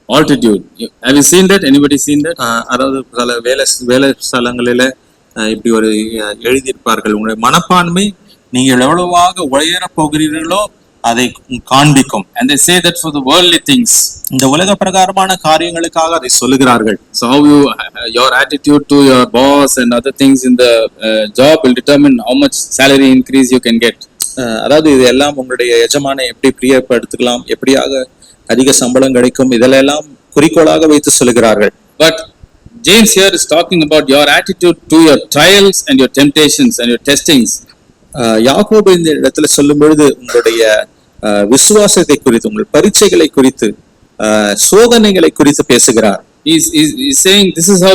altitude. Have you seen that? Anybody seen that? அதாவது பல வேலை ஸ்தலங்களில இப்படி ஒரு எழுதியிருப்பார்கள், உங்களுடைய மனப்பான்மை நீங்கள் எவ்வளவாக உயர போகிறீர்களோ அதை காண்பிக்கும். And they say that for the worldly things. இந்த உலக பிரகாரமான காரியங்களுக்காக அதை சொல்லுகிறார்கள். So how your attitude to your boss and other things in the job will determine how much salary increase you can get. அதாவது இது எல்லாம் உங்களுடைய எஜமானை எப்படி பிரியப்படுத்திக்கலாம், எப்படியாக அதிக சம்பளம் கிடைக்கும், இதெல்லாம் குறிக்கோளாக வைத்து சொல்லுகிறார்கள். But James here is talking about your attitude to your trials and your temptations and your testings. யாக்கோபு இந்த இடத்துல சொல்லும் பொழுது உங்களுடைய விசுவாசத்தை குறித்து, உங்கள் பரீட்சைகளை குறித்து, சோதனைகளை குறித்து பேசுகிறார். He's saying this is how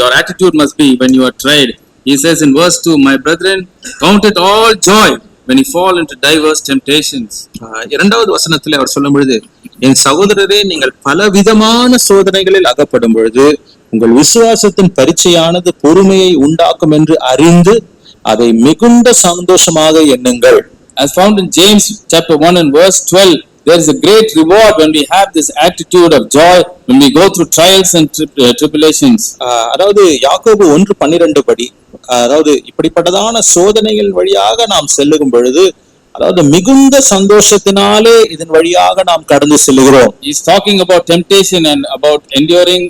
your attitude must be when you are tried. He says in verse 2, my brethren, count it all joy when you fall into diverse temptations. இரண்டாவது வசனத்திலே அவர் சொல்லும் பொழுது, என் சகோதரரே, நீங்கள் பலவிதமான சோதனைகளில் அகப்படும் பொழுது உங்கள் விசுவாசத்தின் பரீட்சையானது பொறுமையை உண்டாக்கும் என்று அறிந்து அதை மிகுந்த சந்தோஷமாக எண்ணுங்கள். As found in James chapter 1 and verse 12, there is a great reward when we have this attitude of joy when we go through trials and tribulations. அதாவது யாக்கோபு 1:12 படி, அதாவது இப்படிப்பட்டதான சோதனைகள் வழியாக நாம் செல்லும் பொழுது, அதாவது மிகுந்த சந்தோஷத்தினாலே இதன் வழியாக நாம் கடந்து செல்கிறோம். He is talking about temptation and about enduring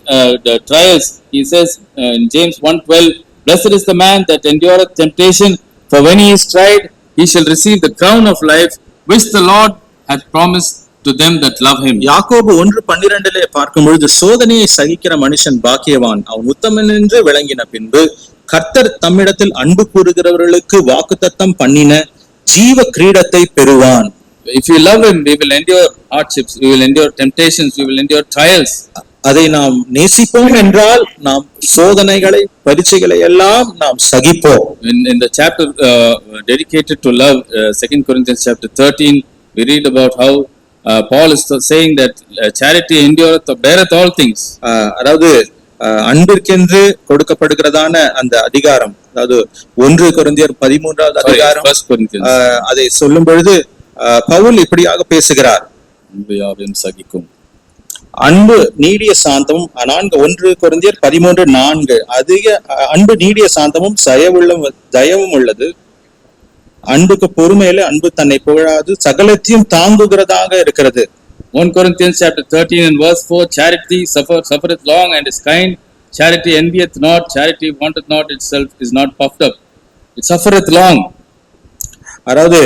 the trials. He says in James 1:12, blessed is the man that endureth temptation, for when he is tried, he shall receive the crown of life, which the Lord hath promised to them that love him. யாக்கோபு 1:12 பார்க்கும் பொழுது, சோதனையை சகிக்கிற மனுஷன் பாக்கியவான், அவன் உத்தமன் என்று விளங்கின பின்பு கர்த்தர் தம்மிடத்தில் அன்பு கூறுகிறவர்களுக்கு வாக்குத்தத்தம் பண்ணின ஜீவ கிரீடத்தை பெறுவான். If you love him, we will endure hardships, we will endure temptations, we will endure trials. அதை நாம் நேசிப்போம் என்றால் நாம் சோதனைகளை, பரீட்சைகளை எல்லாம் நாம் சகிப்போம். In the chapter dedicated to love, 2 Corinthians chapter 13, we read about how Paul is saying that charity endureth or beareth all things. அதாவது அன்பிற்கென்று கொடுக்கப்படுகிறதான அந்த அதிகாரம், அதாவது 1 கொரிந்தியர் 13வது அதிகாரம், அதை சொல்லும் பொழுது பவுல் இப்படியாக பேசுகிறார். சகிக்கும் அன்பு நீடிய சாந்தமும் 1 கொரிந்தியர் 13:4, அதிக அன்பு நீடிய சாந்தமும் தயவும் உள்ளது, அன்புக்கு பொறுமையில அன்பு தன்னை புகழாது சகலத்தையும் தாங்குகிறதாக இருக்கிறது. 1 Corinthians chapter 13 and verse 4, charity suffereth long and is kind, charity envieth not, charity wanteth not itself, is not puffed up, it suffereth long. அதாவது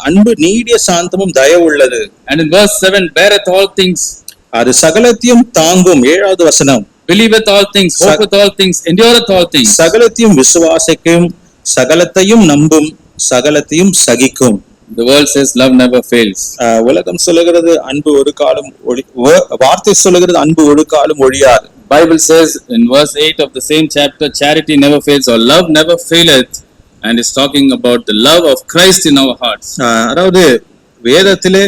அன்பு நீடிய சாந்தமும் தயவு உள்ளது. And in verse 7, beareth all things, அது சகலத்தையும் தாங்கும். 7வது வசனம், believeth all things, hopeth all things, endureth all things. சகலத்தையும் விசுவாசிக்கும், சகலத்தையும் நம்பும், சகலத்தையும் சகிக்கும். The world says love never fails. உலகம் சொல்லுகிறது அன்பு ஒரு காலம் வார்த்தை சொல்லுகிறது அன்பு ஒரு காலம் ஒழியாது. Bible says in verse 8 of the same chapter, charity never fails or love never faileth, and is talking about the love of Christ in our hearts. அதாவது வேதத்திலே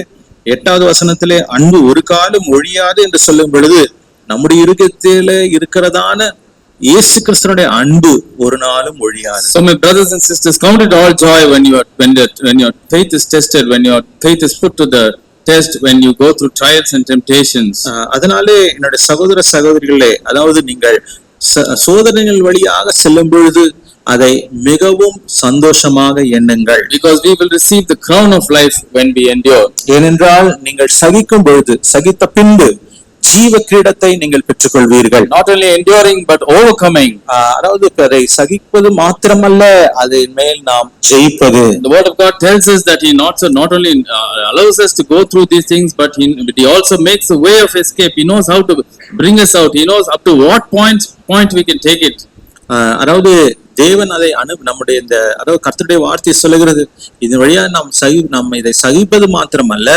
8வது வசனத்திலே அன்பு ஒரு காலம் ஒழியாது என்று சொல்லும் பொழுது நம்முடைய இருதயத்திலே இருக்கிறதான இயேசு கிறிஸ்துவினுடைய அன்பு ஒரு நாளும் ஒழியாது. So my brothers and sisters, count it all joy when your faith is tested, when your faith is put to the test, when you go through trials and temptations. அதனாலே என்னுடைய சகோதர சகோதரிகளே, அதாவது நீங்கள் சோதனைகள் வழியாக செல்லும் பொழுது அதை மிகவும் சந்தோஷமாக எண்ணுங்கள். Because we will receive the crown of life when we endure. ஏனென்றால் நீங்கள் சகிக்கும் பொழுது, சகித்த பின்பு ஜீவ கிரீடத்தை நீங்கள் பெற்றுக்கொள்வீர்கள். Not only enduring but overcoming. அதாவது அதை சகிப்பது மாத்திரமல்ல, அதன் மேல் நாம் ஜெயிப்பது. The word of God tells us that he not only allows us to go through these things, but he also makes a way of escape. He knows how to bring us out. He knows up to what point we can take it. அதாவது தேவன் அதை நம்முடைய இந்த அதாவது கர்த்தருடைய வார்த்தை சொல்லுகிறது, இதன் வழியா நாம் இதை சகிப்பது மாத்திரமல்ல,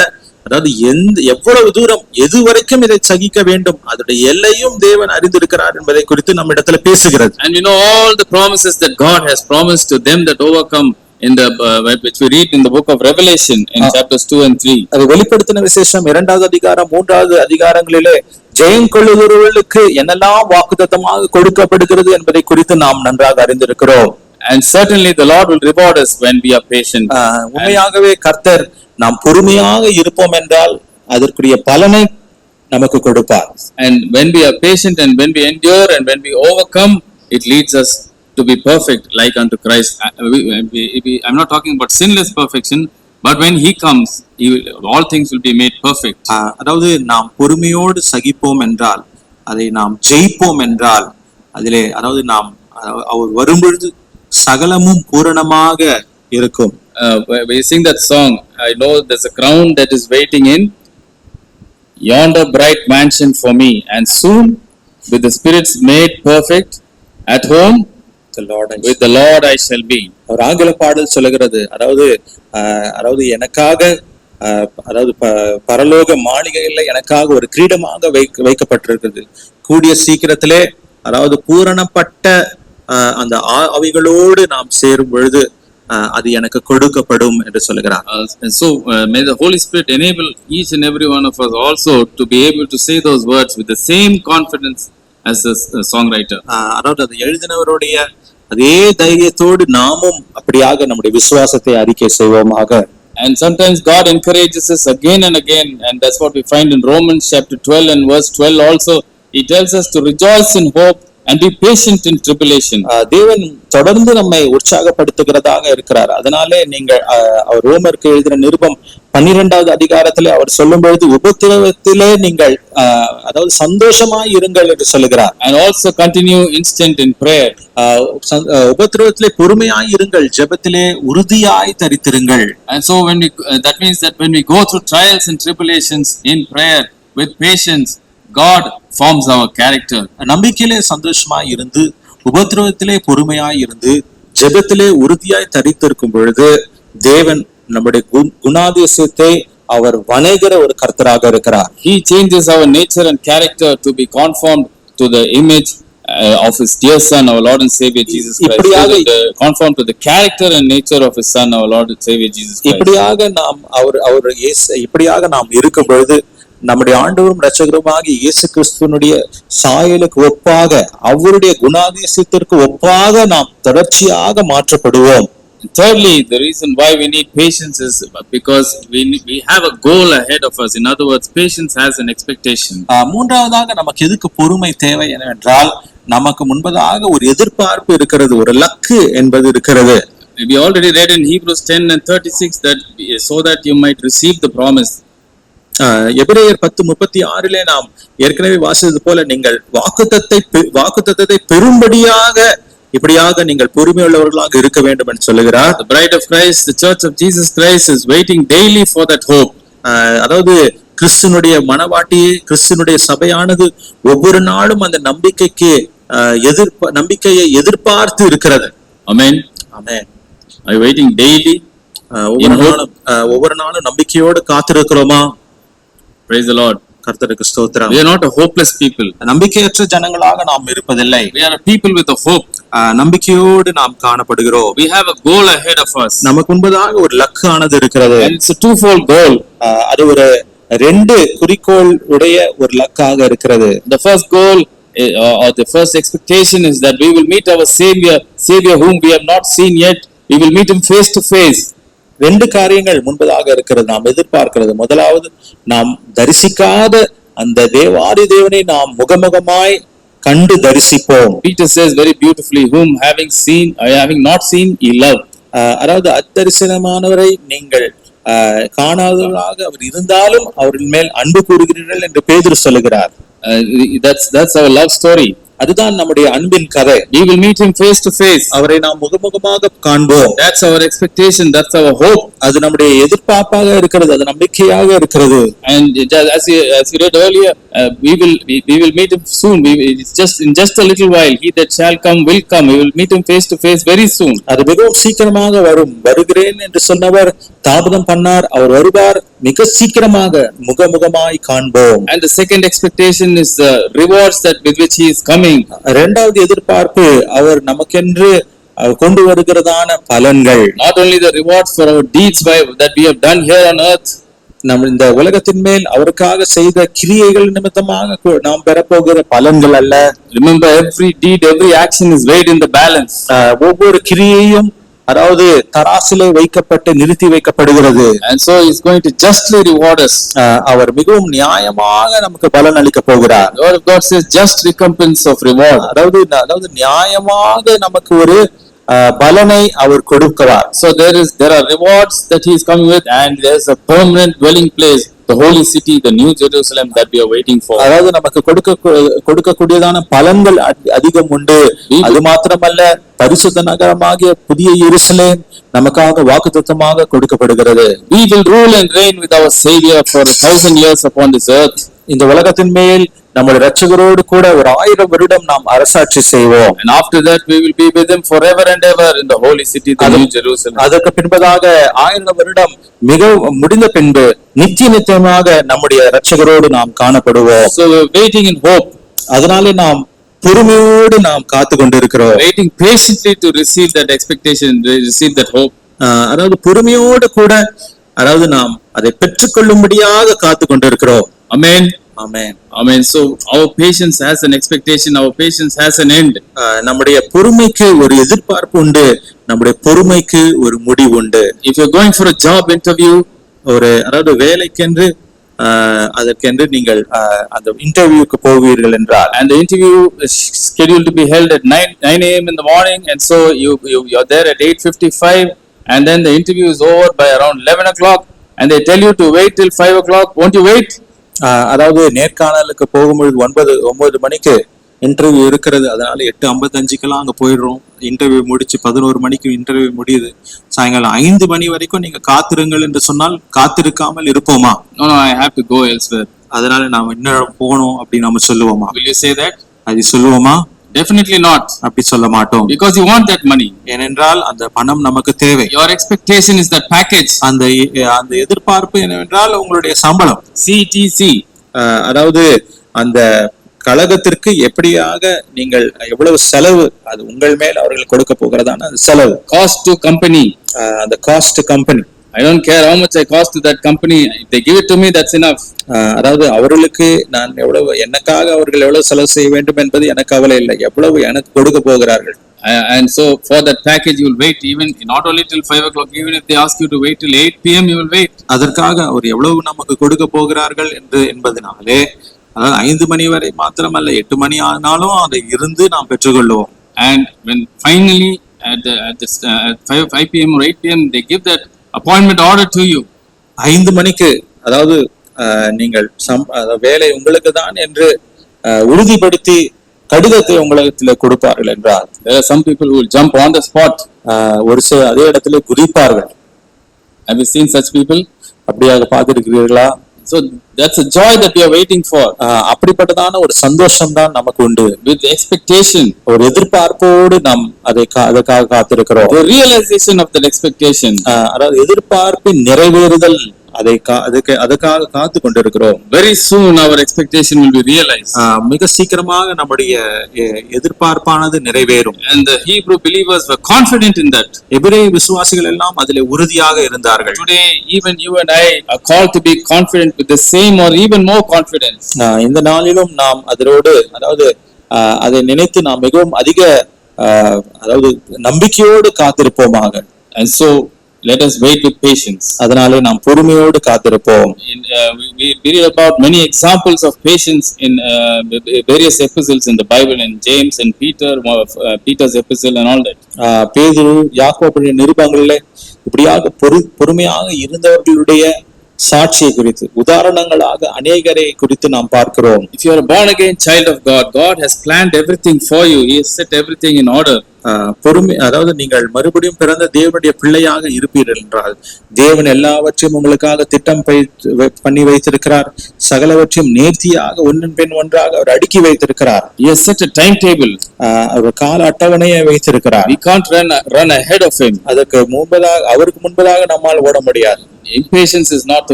அதாவது எவ்வளவு தூரம் எது வரைக்கும் இதை சகிக்க வேண்டும், அதோடைய எல்லையும் தேவன் அறிந்திருக்கிறார் என்பதை குறித்து நம்ம இடத்துல பேசுகிறது. And you know all the promises that God has promised to them that overcome in the which we read in the book of Revelation in chapters 2 and 3. அது வெளிப்படுத்தின விசேஷம் 2வது அதிகாரம் 3வது அதிகாரங்களிலே ஜெயம் கொள்ளுகிறவர்களுக்கு என்னெல்லாம் வாக்குத்தத்தமாக கொடுக்கப்படுகிறது என்பதை குறித்து நாம் நன்றாக அறிந்திருக்கிறோம். And certainly the Lord will reward us when we are patient. உண்மையாகவே கர்த்தர் நாம் பொறுமையாக இருப்போம் என்றால் அதற்குரிய பலனை நமக்கு கொடுப்பார். And when we are patient and when we endure and when we overcome, it leads us to be perfect like unto Christ. I'm not talking about sinless perfection, But when he comes, all things will be made perfect. அதாவது நாம் பொறுமையோடு சகிப்போம் என்றால், அதை நாம் ஜெயிப்போம் என்றால், அதிலே அதாவது நாம் அவர் வரும்பொழுது சகலமும் பூரணமாக இருக்கும். We sing that song. I know there's a crown that is waiting in yonder bright mansion for me, and soon with the spirits made perfect at home with the Lord I shall be. ஒரு ஆங்கில பாடல் சொல்லுகிறது, அதாவது எனக்காக அதாவது பரலோக மாளிகையில எனக்காக ஒரு கிரீடமாக வைக்கப்பட்டிருக்கிறது. கூடிய சீக்கிரத்திலே அதாவது பூரணப்பட்ட அந்த அவைகளோடு நாம் சேரும் பொழுது அது எனக்கு கொடுக்கப்படும் என்று சொல்லுகிறார். So may the Holy Spirit enable each and every one of us also to be able to say those words with the same confidence as the songwriter. அதாவது அது எழுதினவருடைய அதே தைரியத்தோடு நாமும் அப்படியாக நம்முடைய விசுவாசத்தை அறிக்கை செய்வோமாக. And sometimes God encourages us again and again, and that's what we find in Romans chapter 12 and verse 12 also. He tells us to rejoice in hope and be patient in tribulation. தேவன் தொடர்ந்து நம்மை உற்சாகப்படுத்துகிறதாக இருக்கிறார். அதனாலே நீங்கள் அவர் ரோமருக்கு எழுதின நிருபம் 12வது அதிகாரத்திலே அவர் சொல்லும் பொழுது உபத்திரவத்திலே நீங்கள் அதாவது சந்தோஷமாய் இருங்கள் என்று சொல்லுகிறார். And also continue instant in prayer. உபத்திரவத்திலே பொறுமையாய் இருங்கள், ஜெபத்திலே உறுதியாய் தரித்திருங்கள். And so when we that means that when we go through trials and tribulations in prayer with patience, God forms our character. நம்பிக்கையிலே சந்தோஷமாய் இருந்து, உபத்திரவத்திலே பொறுமையாய் இருந்து, ஜெபத்திலே உறுதியாய் தரித்திருக்கும் பொழுது தேவன் நம்முடைய குணாதிசயத்தை அவர் வணைகிற ஒரு கர்த்தராக இருக்கிறார். He changes our nature and character to be conformed to the image of his dear son, our Lord and Savior Jesus Christ. Conformed to the character and nature of his son, our Lord and Savior Jesus Christ. இப்படியாக நாம் இருக்கும் பொழுது நம்முடைய ஆண்டவரும் இரட்சகருமாகிய இயேசு கிறிஸ்துவினுடைய சாயலுக்கு ஒப்பாக, அவருடைய குணாதிசயத்திற்கு ஒப்பாக நாம் தொடர்ச்சியாக மாற்றப்படுவோம். Thirdly, the reason why we need patience is because we have a goal ahead of us. In other words, patience has an expectation. மூன்றாவதாக நமக்கு எதுக்கு பொறுமை தேவை என்றால், நமக்கு முன்பதாக ஒரு எதிர்பார்ப்பு இருக்கிறது, ஒரு லக்கு என்பது இருக்கிறது. We already read in Hebrews 10 and 36 that so that you might receive the promise. எபிரேயர் 10:36 நாம் ஏற்கனவே வாசித்தது போல, நீங்கள் வாக்குத்தத்தத்தை பெரும்படியாக இப்படியாக நீங்கள் பொறுமையுள்ளவர்களாக இருக்க வேண்டும் என்று சொல்லுகிறார். The bride of Christ, the church of Jesus Christ is waiting daily for that hope. அதாவது கிறிஸ்துனுடைய மனவாட்டியே, கிறிஸ்துனுடைய சபையானது ஒவ்வொரு நாளும் அந்த நம்பிக்கையை எதிர்பார்த்து இருக்கிறது. Amen. Amen. Are you waiting daily? ஒவ்வொரு நாளும் நம்பிக்கையோடு காத்திருக்கிறோமா? Praise the Lord. கர்த்தருக்கு ஸ்தோத்திரம். We are not a hopeless people. நம்பிக்கையற்ற ஜனங்களாக நாம் இருப்பதில்லை. We are a people with a hope. நம்பிக்கையோடு நாம் காணப்படுகிறோம். We have a goal ahead of us. நமக்கு முன்பதாக ஒரு லக்கு ஆனது இருக்கிறது. And it's a twofold goal. அது ஒரு 2 குறிக்கோள் உடைய ஒரு லக்காக இருக்கிறது. The first goal or the first expectation is that we will meet our Savior whom we have not seen yet. We will meet him face to face. 2 காரியங்கள் முன்பதாக இருக்கிறது, நாம் எதிர்பார்க்கிறது. முதலாவது, நாம் தரிசிக்காத அந்த தேவாதி தேவனை நாம் முகமுகமாய் கண்டு தரிசிப்போம். Peter says very beautifully, whom having not seen ye love. அதாவது அத்தரிசனமானவரை நீங்கள் காணாதவராக அவர் இருந்தாலும் அவரின் மேல் அன்பு கூறுகிறீர்கள் என்று பேதுரு சொல்லுகிறார். That's our love story. அதுதான் நம்முடைய அன்பின் கதை. We will meet him face to face. அவரை நாம் முகமுகமாக காண்போம். That's our expectation, that's our hope. அது நம்முடைய எதிர்பார்ப்பாக இருக்கிறது, அது நம்பிக்கையாக இருக்கிறது. And as we read earlier, we will meet him soon. It's just in just a little while. He that shall come will come. We will meet him face to face very soon. அது மிகவும் சீக்கிரமாக வரும். வருகிறேன் என்று சொன்னவர் தாமதம் பண்ணார், அவர் வருவார். மிக சீக்கிரமாக முகமுகமாய் காண்போம். And the second expectation is the rewards that with which he is coming. இரண்டாவது எதிர்பார்ப்பு, அவர் நமக்கென்று கொண்டு வருகிறதான பலன்கள். Not only the rewards for our deeds that we have done here on earth. நம்ம இந்த உலகத்தின் மேல் அவருக்காக செய்த கிரியைகள் நிமித்தமாக நாம் பெறப்போகிற பலன்கள் அல்ல. Remember, every deed, every action is weighed in the balance. ஒவ்வொரு கிரியையும் அதாவது தராசிலே வைக்கப்பட்டு நிறுத்தி வைக்கப்படுகிறது. And so he is going to justly reward us. அவர் மிகவும் நியாயமாக நமக்கு பலன் அளிக்க போகிறார். The word of God says just recompense of reward. அதாவது நியாயமாக நமக்கு ஒரு பலனை அவர் கொடுக்கிறார். So there are rewards that he is coming with, and there is a permanent dwelling place, the holy city, the new Jerusalem that we are waiting for. அதாவது நமக்கு கொடுக்கக்கூடியதான பலன்கள் அதிகம் உண்டு. அது மாத்திரமல்ல, பரிசுத்த நகரமாகிய புதிய எருசலேம் நமக்காக வாக்குத்தத்தமாக கொடுக்கப்படுகிறது. We will rule and reign with our Savior for 1,000 years upon this earth. இந்த உலகத்தின் மேல் நம்முடைய இரட்சகரோடு கூட ஒரு 1000 வருடம் நாம் அரசாட்சி செய்வோம். And after that we will be with him forever and ever in the holy city, the new Jerusalem. அதற்கு பின்பதாக 1000 வருடம் மிக முடிந்த பின்பு நித்தியமாக நம்முடைய இரட்சகரோடு நாம் காணப்படுவோம். So we are waiting in hope. அதனாலே நாம் பொறுமையோடு நாம் காத்து கொண்டிருக்கிறோம். Waiting patiently to receive that expectation, receive that hope. அதாவது பொறுமையோடு கூட, அதாவது நாம் அதை பெற்றுக்கொள்ளும்படியாக காத்து கொண்டிருக்கிறோம். Amen. Amen. Amen. So our patience has an expectation, our patience has an end. நம்முடைய பொறுமைக்கு ஒரு எதிர்பார்ப்பு உண்டு, நம்முடைய பொறுமைக்கு ஒரு முடிவு உண்டு. If you're going for a job interview, அதாவது வேலைக்கென்று அதற்கென்று நீங்கள் அந்த இன்டர்வியூக்கு போவீர்கள் என்றால், and the interview is scheduled to be held at 9 a.m. in the morning, and so you're there at 8:55, and then the interview is over by around 11 o'clock, and they tell you to wait till 5 o'clock. Won't you wait? அதாவது நேர்காணலுக்கு போகும்பொழுது 9 மணிக்கு interview இருக்கிறது, அதனால 8:55 அங்க போயிடுறோம். Interview முடிச்சு 11 மணிக்கு இன்டர்வியூ முடியுது. சாயங்காலம் 5 மணி வரைக்கும் நீங்க காத்திருங்கள் என்று சொன்னால் காத்திருக்காமல் இருப்போமா? No, I have to go elsewhere. அதனால நாம இன்னும் போகணும் அப்படி நாம சொல்லுவோமா? Will you say that? அது சொல்லுவோமா? Definitely not. அப்படி சொல்ல மாட்டோம். Because you want that money. ஏனென்றால் அந்த பணம் நமக்கு தேவை. Your expectation is that package. அந்த எதிர்பார்ப்பு என்னவென்றால் உங்களுடைய சம்பளம், CTC. அதாவது அந்த கழகத்திற்கு எப்படியாக நீங்கள் எவ்வளவு செலவு அது உங்கள் மேல் அவர்கள் கொடுக்க போகிறதான அந்த செலவு. Cost to company. அந்த cost company. I don't care how much I cost to that company. If they give it to me, that's enough. அதாவது அவர்களுக்கு நான் எவ்வளவு, எனக்காக அவர்கள் எவ்வளவு செலவு செய்ய வேண்டும் என்பது எனக்கு கவலை இல்லை, எவ்வளவு எனக்கு கொடுக்க போகிறார்கள். And so for that package you will wait, even not only till 5 o'clock, even if they ask you to wait till 8 p.m. you will wait. அதற்காக அவர் எவ்வளவு நமக்கு கொடுக்க போகிறார்கள் என்பதனாலே, அதாவது 5 மணி வரை மாத்திரமல்ல, 8 மணி ஆனாலும் அதை இருந்து நாம் பெற்றுக்கொள்வோம். And when finally at 5 p.m. or 8 p.m. they give that appointment order to you. 5 மணிக்கு அதாவது நீங்கள் வேலை உங்களுக்கு தான் என்று உறுதிப்படுத்தி கடிதத்தை உங்களுக்கு கொடுப்பார்கள் என்றால், there are some people who will jump on the spot. ஒரு சில அதே இடத்துல குதிப்பார்கள். Have you seen such people? அப்படியாக பார்த்திருக்கிறீர்களா? So that's a joy that we are waiting for. அப்படிப்பட்டதான ஒரு சந்தோஷம் தான் நமக்கு உண்டு. With expectation, ஒரு எதிர்பார்ப்போடு நாம் அதற்காக காத்திருக்கிறோம். the realization of that expectation, அதாவது எதிர்பார்ப்பின் நிறைவேறுதல், அதுக்காக காத்து கொண்டிருக்கிறோம். very soon our expectation will be realized. மிக சீக்கிரமாக நம்முடைய எதிர்பார்ப்பானது நிறைவேறும். And the Hebrew believers were confident in that. எபிரேய விசுவாசிகள் எல்லாம் அதிலே உறுதியாக இருந்தார்கள். Today even you and I are called to be confident with the same or even more confidence. இந்த நாளிலும் நாம் அதோடு, அதாவது அதை நினைத்து நாம் மிகவும் அதிக அதாவது நம்பிக்கையோடு காத்திருப்போமாக. And so let us wait with patience. அதனாலே நாம் பொறுமையோடு காத்திருப்போம். We read about many examples of patience in various epistles in the Bible, in James and Peter's epistle and all that. பேதுரு, யாக்கோபுடைய நிருபங்களிலே இப்படியாக பொறுமையாக இருந்தவர்களுடைய சாட்சியை குறித்து, உதாரணங்களாக அநேகரை குறித்து நாம் பார்க்கிறோம். If you are a born again child of God, God has planned everything for you. He has set everything in order. பொறுமை, அதாவது நீங்கள் மறுபடியும் பிறந்த தேவனுடைய பிள்ளையாக இருப்பீர்கள் என்றால், தேவன் எல்லாவற்றையும் உங்களுக்காக திட்டம் பண்ணி வைத்திருக்கிறார். சகலவற்றையும் நேர்த்தியாக ஒன்றின் பின் ஒன்றாக அவர் அடுக்கி வைத்திருக்கிறார். He has set a timetable. அவர் கால அட்டவணையை வைத்திருக்கிறார். We can't run ahead of him. அதற்கு அவருக்கு முன்பதாக நம்மால் ஓட முடியாது. Impatience is not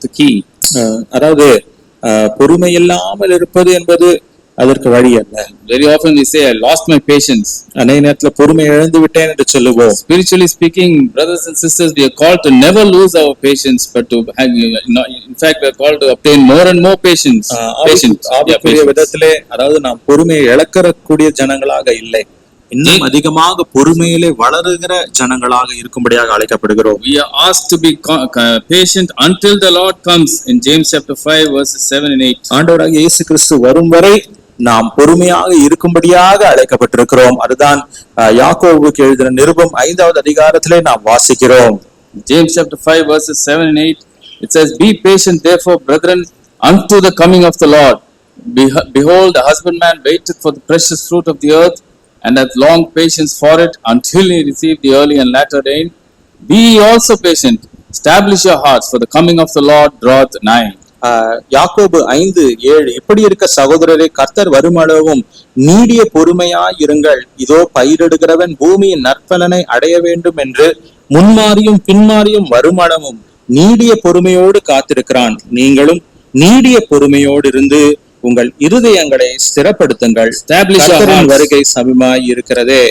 the key. அதாவது பொறுமை இல்லாமல் இருப்பது என்பது அதற்கு வழி அல்ல. Very often we say, I lost my patience. அநேக நேரத்துல பொறுமை இழந்து விட்டேன் என்று சொல்லுவோம். Spiritually speaking, brothers and sisters, we are called to never lose our patience, but to have, in fact, we are called to obtain more and more patience. ஆவிக்குரிய விதத்திலே, அதாவது நாம் பொறுமையை இழக்கக்கூடிய ஜனங்களாக இல்லை, இன்னும் அதிகமாக பொறுமையிலே வளருகிற ஜனங்களாக இருக்கும்படியாக அழைக்கப்படுகிறோம். We are asked to be patient until the Lord comes in James chapter 5 verses 7 and 8. ஆண்டவராகிய இயேசு கிறிஸ்து வரும் வரை நாம் பொறுமையாக இருக்கும்படியாக அழைக்கப்பட்டிருக்கிறோம். அதுதான் யாக்கோபுக்கு எழுதின நிருபம் 5வது அதிகாரத்திலே நாம் வாசிக்கிறோம். James chapter 5 verses 7 and 8, it says, "Be patient therefore, brethren, unto the coming of the Lord. Behold, the husbandman waiteth for the precious fruit of the earth, and hath long patience for it, until he receive the early and latter rain. Be ye also patient, establish your hearts, for the coming of the Lord draweth nigh." யாக்கோபு 5:7, இப்படி இருக்க சகோதரரை, கர்த்தர் வருமளவும் நீடிய பொறுமையாயிருங்கள். இதோ பயிரிடுகிறவன் பூமியின் நற்பலனை அடைய வேண்டும் என்று முன்மாறியும் பின்மாறியும் வருமளவும் நீடிய பொறுமையோடு காத்திருக்கிறான். நீங்களும் நீடிய பொறுமையோடு இருந்து உங்கள் இருதயங்களை ஸ்திரப்படுத்துங்கள். கர்த்தரின் வருகை சமீபமாய் இருக்கிறதே.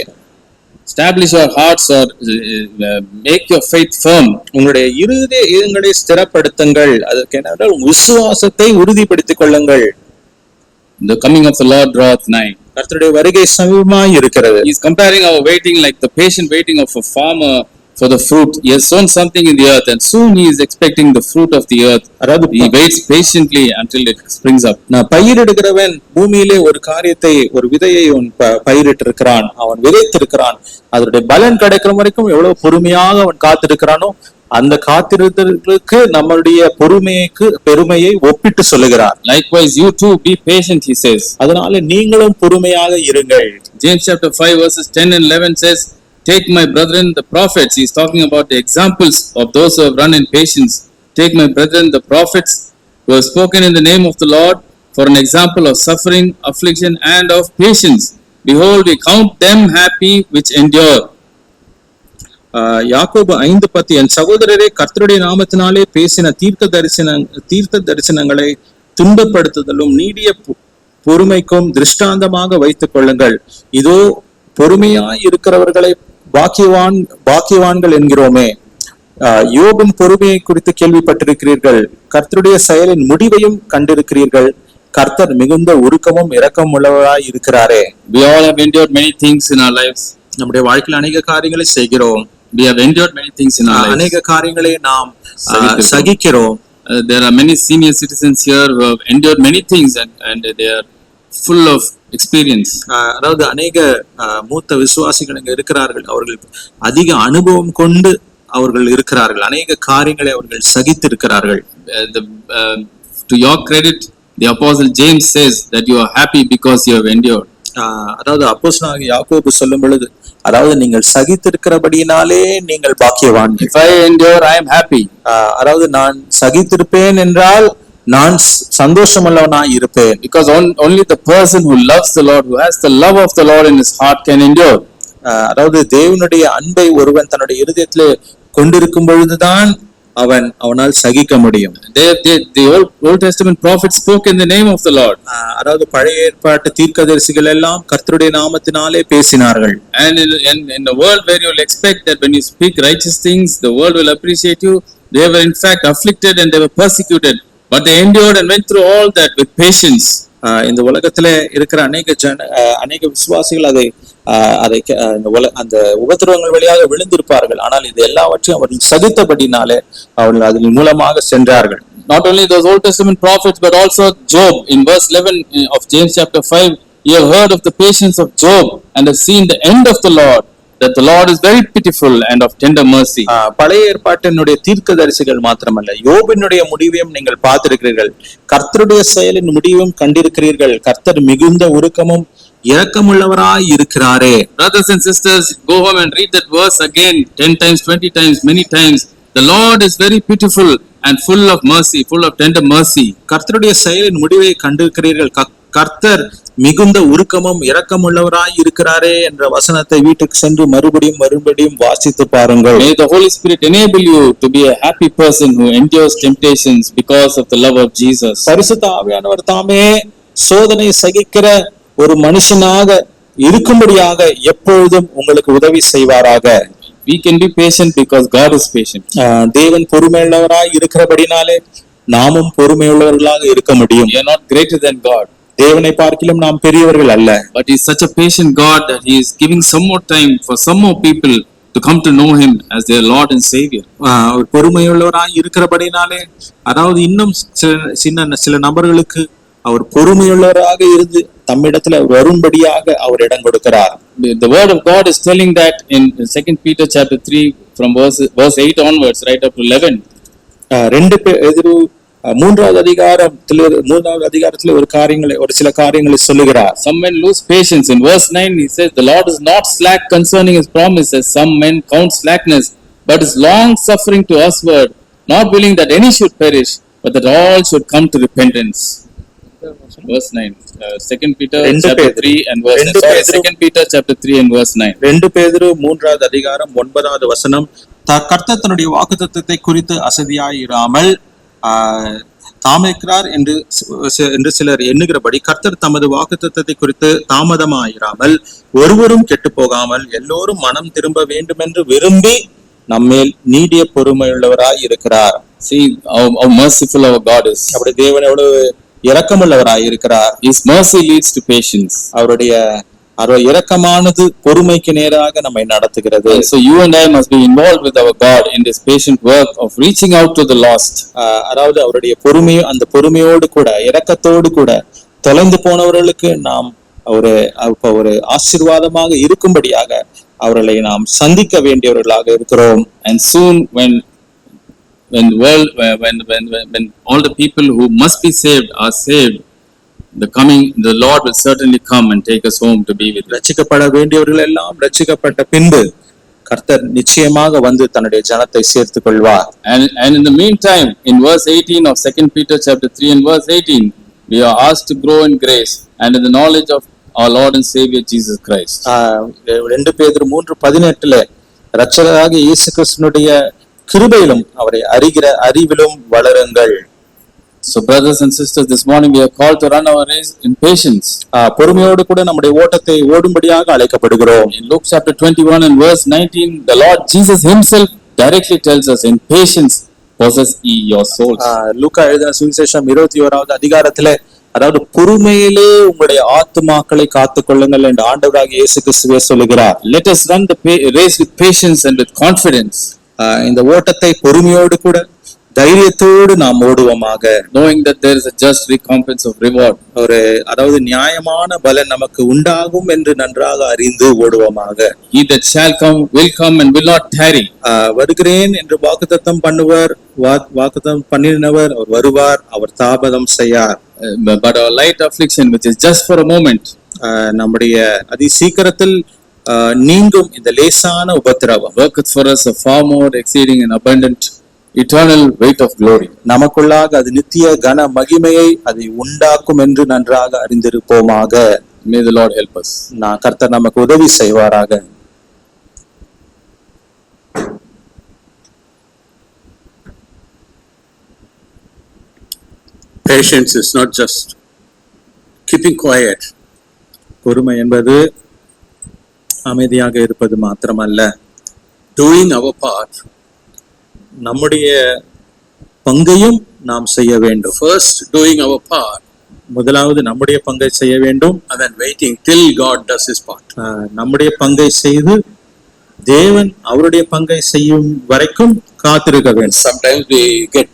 Establish your hearts, or make your faith firm. உங்களுடைய இருதயங்களை ஸ்திரப்படுத்துங்கள். அதற்கு என்னவென்றால் விசுவாசத்தை உறுதிப்படுத்திக் கொள்ளுங்கள். The coming of the Lord draweth nigh. கர்த்தருடைய வருகை சமீபமாய் இருக்கிறது. He is comparing our waiting like the patient waiting of a farmer for the fruit. He has sown something in the earth, and soon he is expecting the fruit of the earth. He waits patiently until it springs up. பயிரிடுகிறவன் பூமியிலே ஒரு காரியத்தை, ஒரு விதையை பயிரிட்டு இருக்கிறான், அவன் விதைத்திருக்கிறான். அதனுடைய பலன் கிடைக்கிற வரைக்கும் எவ்வளவு பொறுமையாக அவன் காத்திருக்கிறானோ அந்த காத்திருத்தலுக்கு நம்மளுடைய பெருமையை ஒப்பிட்டு சொல்லுகிறார். Likewise you too be patient, he says. அதனால நீங்களும் பொறுமையாக இருங்கள். James chapter 5 verses 10 and 11 says, "Take my brethren the prophets." He is talking about the examples of those who have run in patience. "Take my brethren the prophets who have spoken in the name of the Lord for an example of suffering, affliction and of patience. Behold, we count them happy which endure." யாக்கோபு 5:10, என் சகோதரரே, கர்த்தருடைய நாமத்தினாலே பேசின தீர்க்க தரிசனங்களை துன்பப்படுத்துதலும் நீடிய பொறுமைக்கும் திருஷ்டாந்தமாக வைத்துக் கொள்ளுங்கள். இதோ பொறுமையாய் இருக்கிறவர்களை பாக்கியவான்கள் என்கிறோமே. யோபின் பொறுமையை குறித்து கேள்விப்பட்டிருக்கிறீர்கள். கர்த்தருடைய செயலின் முடிவையும் கண்டிருக்கிறீர்கள். கர்த்தர் மிகுந்த உருக்கமும் இரக்கம் உள்ளவராய் இருக்கிறாரே. We all have endured many things in our lives. நம்முடைய வாழ்க்கையில் அநேக காரியங்களை செய்கிறோம். We have endured many things in our lives. அநேக காரியங்களை நாம் சகிக்கிறோம். There are many senior citizens here who have endured many things, and they are full of experience. அதாவது அநேக மூத்த விசுவாசிகள் இங்க இருக்கிறார்கள். அவர்கள் அதிக அனுபவம் கொண்டு அவர்கள் இருக்கிறார்கள். அநேக காரியங்களை அவர்கள் சகித்து இருக்கிறார்கள். To your credit, the apostle James says that you are happy because you have endured. அதாவது அப்போஸ்தலனாகிய யாக்கோபு சொல்லும் பொழுது, அதாவது நீங்கள் சகித்திருக்கிறபடியினாலே நீங்கள் பாக்கியவான். If I endure, I am happy. அதாவது நான் சகித்திருப்பேன் என்றால் நான் சந்தோஷமுள்ளவனாய் இருப்பேன். Because only the person who loves the Lord, who has the love of the Lord in his heart, can endure. அதாவது தேவனுடைய அன்பை ஒருவன் தன்னுடைய இருதயத்திலே கொண்டிருக்கும் பொழுதுதான் அவனால் சகிக்க முடியும். The Old Testament prophets spoke in the name of the Lord. அதாவது பழைய ஏற்பாட்டு தீர்க்கதரிசிகள் எல்லாம் கர்த்தருடைய நாமத்தினாலே பேசினார்கள். And in a world where you will expect that when you speak righteous things, the world will appreciate you, they were in fact afflicted and they were persecuted, but they endured and went through all that with patience. இந்த உலகத்துல இருக்கிற அநேக விசுவாசிகள் அந்த உபத்திரவங்கள் வழியாக விழுந்திருப்பார்கள். ஆனால் இது எல்லாவற்றையும் அவர்கள் சகித்தபடினாலே அவர்கள் அதன் மூலமாக சென்றார்கள். Not only those Old Testament prophets, but also Job. In verse 11 of James chapter 5, you have heard of the patience of Job and have seen the end of the Lord, that the Lord is very pitiful and of tender mercy. பழைய ஏற்பாட்டினுடைய தீர்க்கதரிசிகள் மாத்திரமல்ல, யோபினுடைய முடிவையும் நீங்கள் பார்த்திருக்கிறீர்கள். கர்த்தருடைய செயலின் முடிவையும் கண்டிருக்கிறீர்கள். கர்த்தர் மிகுந்த உருக்கமும் இரக்கமுள்ளவராய் இருக்கிறாரே. Brothers and sisters, go home and read that verse again 10 times, 20 times, many times. The Lord is very pitiful and full of mercy, full of tender mercy. கர்த்தருடைய செயலின் முடிவை கண்டிருக்கிறீர்கள். கர்த்தர் மிகுந்த உருக்கமும் இரக்கமுள்ளவராய் இருக்கிறாரே என்ற வசனத்தை வீட்டுக்கு சென்று மறுபடியும் வாசித்து பாருங்கள். May the Holy Spirit enable you to be a happy person who endures temptations because of the love of Jesus. பரிசுத்த ஆவியானவர் தாமே சோதனை சகிக்கிற ஒரு மனுஷனாக இருக்கும்படியாக எப்பொழுதும் உங்களுக்கு உதவி செய்வாராக. We can be patient because God is patient. தேவன் பொறுமையுள்ளவராய் இருக்கிறபடினாலே நாமும் பொறுமையுள்ளவர்களாக இருக்க முடியும். We are not greater than God. தேவனை பார்க்கிலும் நாம் பெரியவர்கள் அல்ல. But he is such a patient God that he is giving some more time for some more people to come to know him as their Lord and Savior. பொறுமையுள்ளவராய் இருக்கிறபடினாலே, அதாவது இன்னும் சில நபர்களுக்கு அவர் பொறுமையுள்ளவராக இருந்து தம்மிடத்துல வரும்படியாக அவர் இடம் கொடுக்கிறார். The word of God is telling that in 2 Peter chapter 3 from verse 8 onwards right up to 11. மூன்றாவது அதிகாரத்தில் ஒரு சில காரியங்களை சொல்லுகிறார். Some men lose patience. In verse 9 he says, the Lord is not slack concerning his promises, some men count slackness, but is long suffering to usward, not willing that any should perish, but that all should come to repentance. Verse 9. 2 Peter chapter 3 and verse 9. 2 Peter chapter 3 and verse 9. 2 பேதுரு 3வது அதிகாரம் 9வது வசனம். கர்த்தர் தன்னுடைய வாக்குத்தத்தத்தை குறித்து அசதியாயிராமல் தாமதிக்கிறார் என்று சிலர் எண்ணுகிறபடி கர்த்தர் தமது வாக்குத்தத்தத்தை குறித்து தாமதமாயிராமல் ஒருவரும் கெட்டு போகாமல் எல்லோரும் மனம் திரும்ப வேண்டும் என்று விரும்பி நம்மேல் நீடிய பொறுமையுள்ளவராய் இருக்கிறார். See how merciful our God is. அப்படி தேவன் எவ்வளவு இரக்கமுள்ளவராய் இருக்கிறார். His mercy leads to patience. அவருடைய இரக்கமானது பொறுமைக்கு நேராக நம்மை நடத்துகிறது. So you and I must be involved with our God in this patient work of reaching out to the lost. அதாவது அவருடைய அந்த பொறுமையோடு கூட இரக்கத்தோடு கூட தொலைந்து போனவர்களுக்கு நாம் ஒரு ஆசீர்வாதமாக இருக்கும்படியாக அவர்களை நாம் சந்திக்க வேண்டியவர்களாக இருக்கிறோம். And soon when all the people who must be saved are saved, the Lord will certainly come and take us home to be with him. ரட்சிக்கப்பட வேண்டியவர்கள் எல்லாம் ரட்சிக்கப்பட்ட பின்பு கர்த்தர் நிச்சயமாக வந்து தன்னுடைய ஜனத்தை சேர்த்துக் கொள்வார். And in the meantime, in verse 18 of 2 Peter chapter 3 and verse 18, we are asked to grow in grace and in the knowledge of our Lord and Savior Jesus Christ. 2 பேதுரு 3:18 இரட்சகராகிய இயேசு கிறிஸ்துவினுடைய கிருபையிலும் அவரை அறிகிற அறிவிலும் வளருங்கள். So brothers and sisters, this morning we are called to run our race in patience. பொறுமையோடு கூட நம்முடைய ஓட்டத்தை ஓடும்படியாக அழைக்கப்படுகிறோம். In Luke chapter 21 and verse 19, the Lord Jesus himself directly tells us, in patience possess ye your souls. லூக்கா எழுதின சுவிசேஷம் 21வது அதிகாரத்திலே, அதாவது பொறுமையிலே உங்களுடைய ஆத்துமாக்களை காத்துக் கொள்ளுங்கள் என்று ஆண்டவராகிய இயேசு கிறிஸ்துவே சொல்லுகிறார். Let us run the race with patience and with confidence. இந்த ஓட்டத்தை பொறுமையோடு கூட தைரியத்தோடு நாம் ஓடுவோமாக, knowing that there is a just recompense of reward. அதாவது நியாயமான பலன் நமக்கு உண்டாகும் என்று நன்றாக அறிந்து ஓடுவோமாக. He that shall come will come and will not tarry. வருகிறேன் என்று வாக்குத்தத்தம் பண்ணினவர் அவர் வருவார், அவர் தாமதம் செய்யார். But our light affliction, which is just for a moment, நம்முடைய அதி சீக்கிரத்தில் நீங்கும் இந்த லேசான உபத்திரவம், worketh for us a far more exceeding and abundant eternal weight of glory. நமக்குள்ளாக அது நித்திய கன மகிமையை அதை உண்டாக்கும் என்று நன்றாக அறிந்திருப்போமாக. May the Lord help us. கர்த்தர் நமக்கு உதவி செய்வாராக. Patience is not just keeping quiet. பொறுமை என்பது அமைதியாக இருப்பது மாத்திரமல்ல, doing our part. நம்முடைய பங்கையும் நாம் செய்ய வேண்டும். First doing our part, முதலாவது நம்முடைய பங்கை செய்ய வேண்டும். and then waiting till God does his part. நம்முடைய பங்கை செய்து தேவன் அவருடைய பங்கை செய்யும் வரைக்கும் காத்திருக்க வேண்டும். Sometimes we get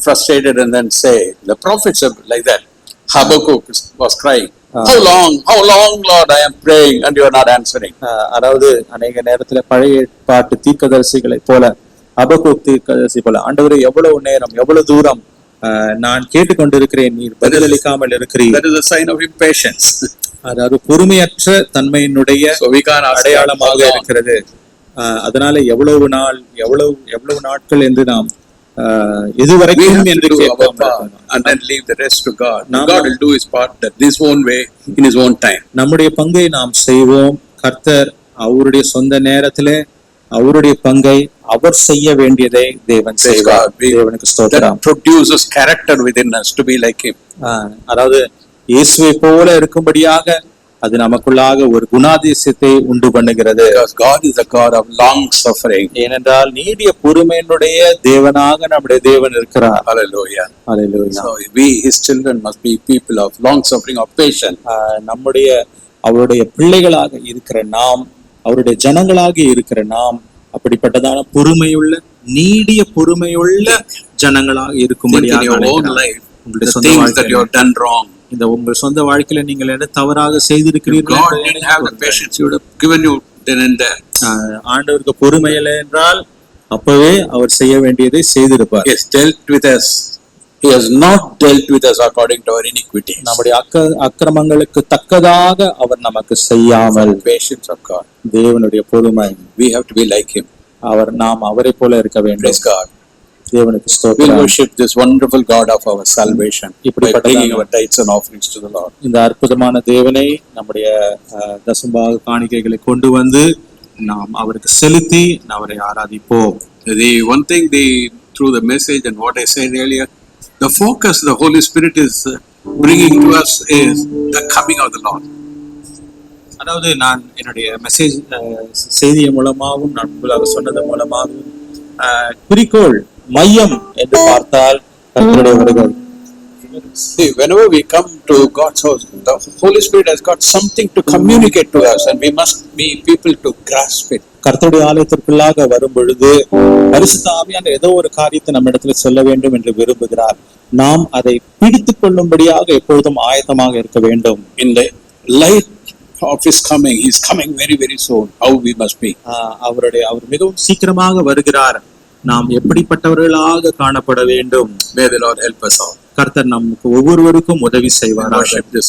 frustrated and then say, the prophets are like that. Habakkuk was crying, how long Lord I am praying and you are not answering. அதாவது அநேக நேரத்துல பழைய பாட்டு தீர்க்கதரிசிகளை போல, ஹபக்கூக் தீர்க்கதரிசி போல, ஆண்டவரே எவ்வளவு நேரம் எவ்வளவு தூரம் நான் கேட்டுக்கொண்டிருக்கிறேன், நீர் பதிலளிக்காமல் இருக்கிறீர். That is a sign of impatience. அதாவது பொறுமையற்ற தன்மையினுடைய அடையாளமாக இருக்கிறது. அதனால எவ்வளவு நாட்கள் என்று நாம் எதுவரைக்கும் என்று கேட்போம். And then leave the rest to God. God will do his part that this own way in his own time. நம்முடைய பங்கை நாம் செய்வோம். கர்த்தர் அவருடைய சொந்த நேரத்திலே அவருடைய பங்கை அவர் செய்ய வேண்டியதை தேவன் செய்வார். தேவனுக்கு ஸ்தோத்திரம். Produces character within us to be like him. அதாவது இயேசுவை போல இருக்கும்படியாக அது நமக்குள்ளாக ஒரு குணாதிசயத்தை உண்டு பண்ணுகிறது. Because God is a God of long suffering. ஏனென்றால் நீடிய பொறுமையினுடைய தேவனாக நம்முடைய தேவன் இருக்கிறார். Hallelujah. Hallelujah. So we his children must be people of long suffering, of patience. அவருடைய பிள்ளைகளாக இருக்கிற நாம், அவருடைய ஜனங்களாக இருக்கிற நாம் அப்படிப்பட்டதான பொறுமையுள்ள நீடிய பொறுமையுள்ள ஜனங்களாக இருக்கும்படியாக உங்களுடைய சொந்த வாழ்க்கையில் that you have done wrong. இந்த உங்கள் சொந்த வாழ்க்கையில நீங்கள் என்ன தவறாக செய்திருக்கிறீர்கள் God didn't have the patience, He would have given you then and there. ஆண்டவருக்கு பொறுமை இல்லை என்றால் அப்பவே அவர் செய்ய வேண்டியதை செய்திருப்பார். He has dealt with us. He has not dealt with us according to our iniquities. நம்முடைய அக்கிரமங்களுக்கு தக்கதாக அவர் நமக்கு செய்யாமல். Patience of God. தேவனுடைய பொறுமை. We have to be like Him. நாம் அவரை போல இருக்க வேண்டும். Praise God. தேவனுக்கு We ஸ்தோத்திரம். worship this wonderful God of our salvation by bringing our tithes and offerings to the Lord. இந்த அற்புதமான தேவனை நம்முடைய தசம்பாக காணிக்கைகளை கொண்டு வந்து நாம் அவருக்கு செலுத்தி அவரை ஆராதிப்போம். The one thing through the message and what I said earlier, the focus the Holy Spirit is bringing to us is the coming of the Lord. அதாவது நான் என்னுடைய மெசேஜ் செய்திய மூலமாகவும் நான் உங்களாக சொன்னது மூலமாகவும் குறிக்கோள் மையம் என்று பார்த்தால் கர்த்தருடைய வருகை. See, whenever we come to God's house, the Holy Spirit has got something to communicate to us, and we must be people to grasp it. கர்த்தருடைய ஆலயத்திற்குள்ளாக வரும் பொழுது பரிசுத்த ஆவியான ஏதோ ஒரு காரியத்தை நம்ம இடத்துல சொல்ல வேண்டும் என்று விரும்புகிறார். நாம் அதை பிடித்துக் கொள்ளும்படியாக எப்பொழுதும் ஆயத்தமாக இருக்க வேண்டும். In the light of His coming, He is coming very, very soon. How we must be. அவர் மிகவும் சீக்கிரமாக வருகிறார். நாம் எப்படிப்பட்டவர்களாக காணப்பட வேண்டும். May the Lord help us all. கர்த்தர் நமக்கு ஒவ்வொருவருக்கும் உதவி செய்வார். Worship this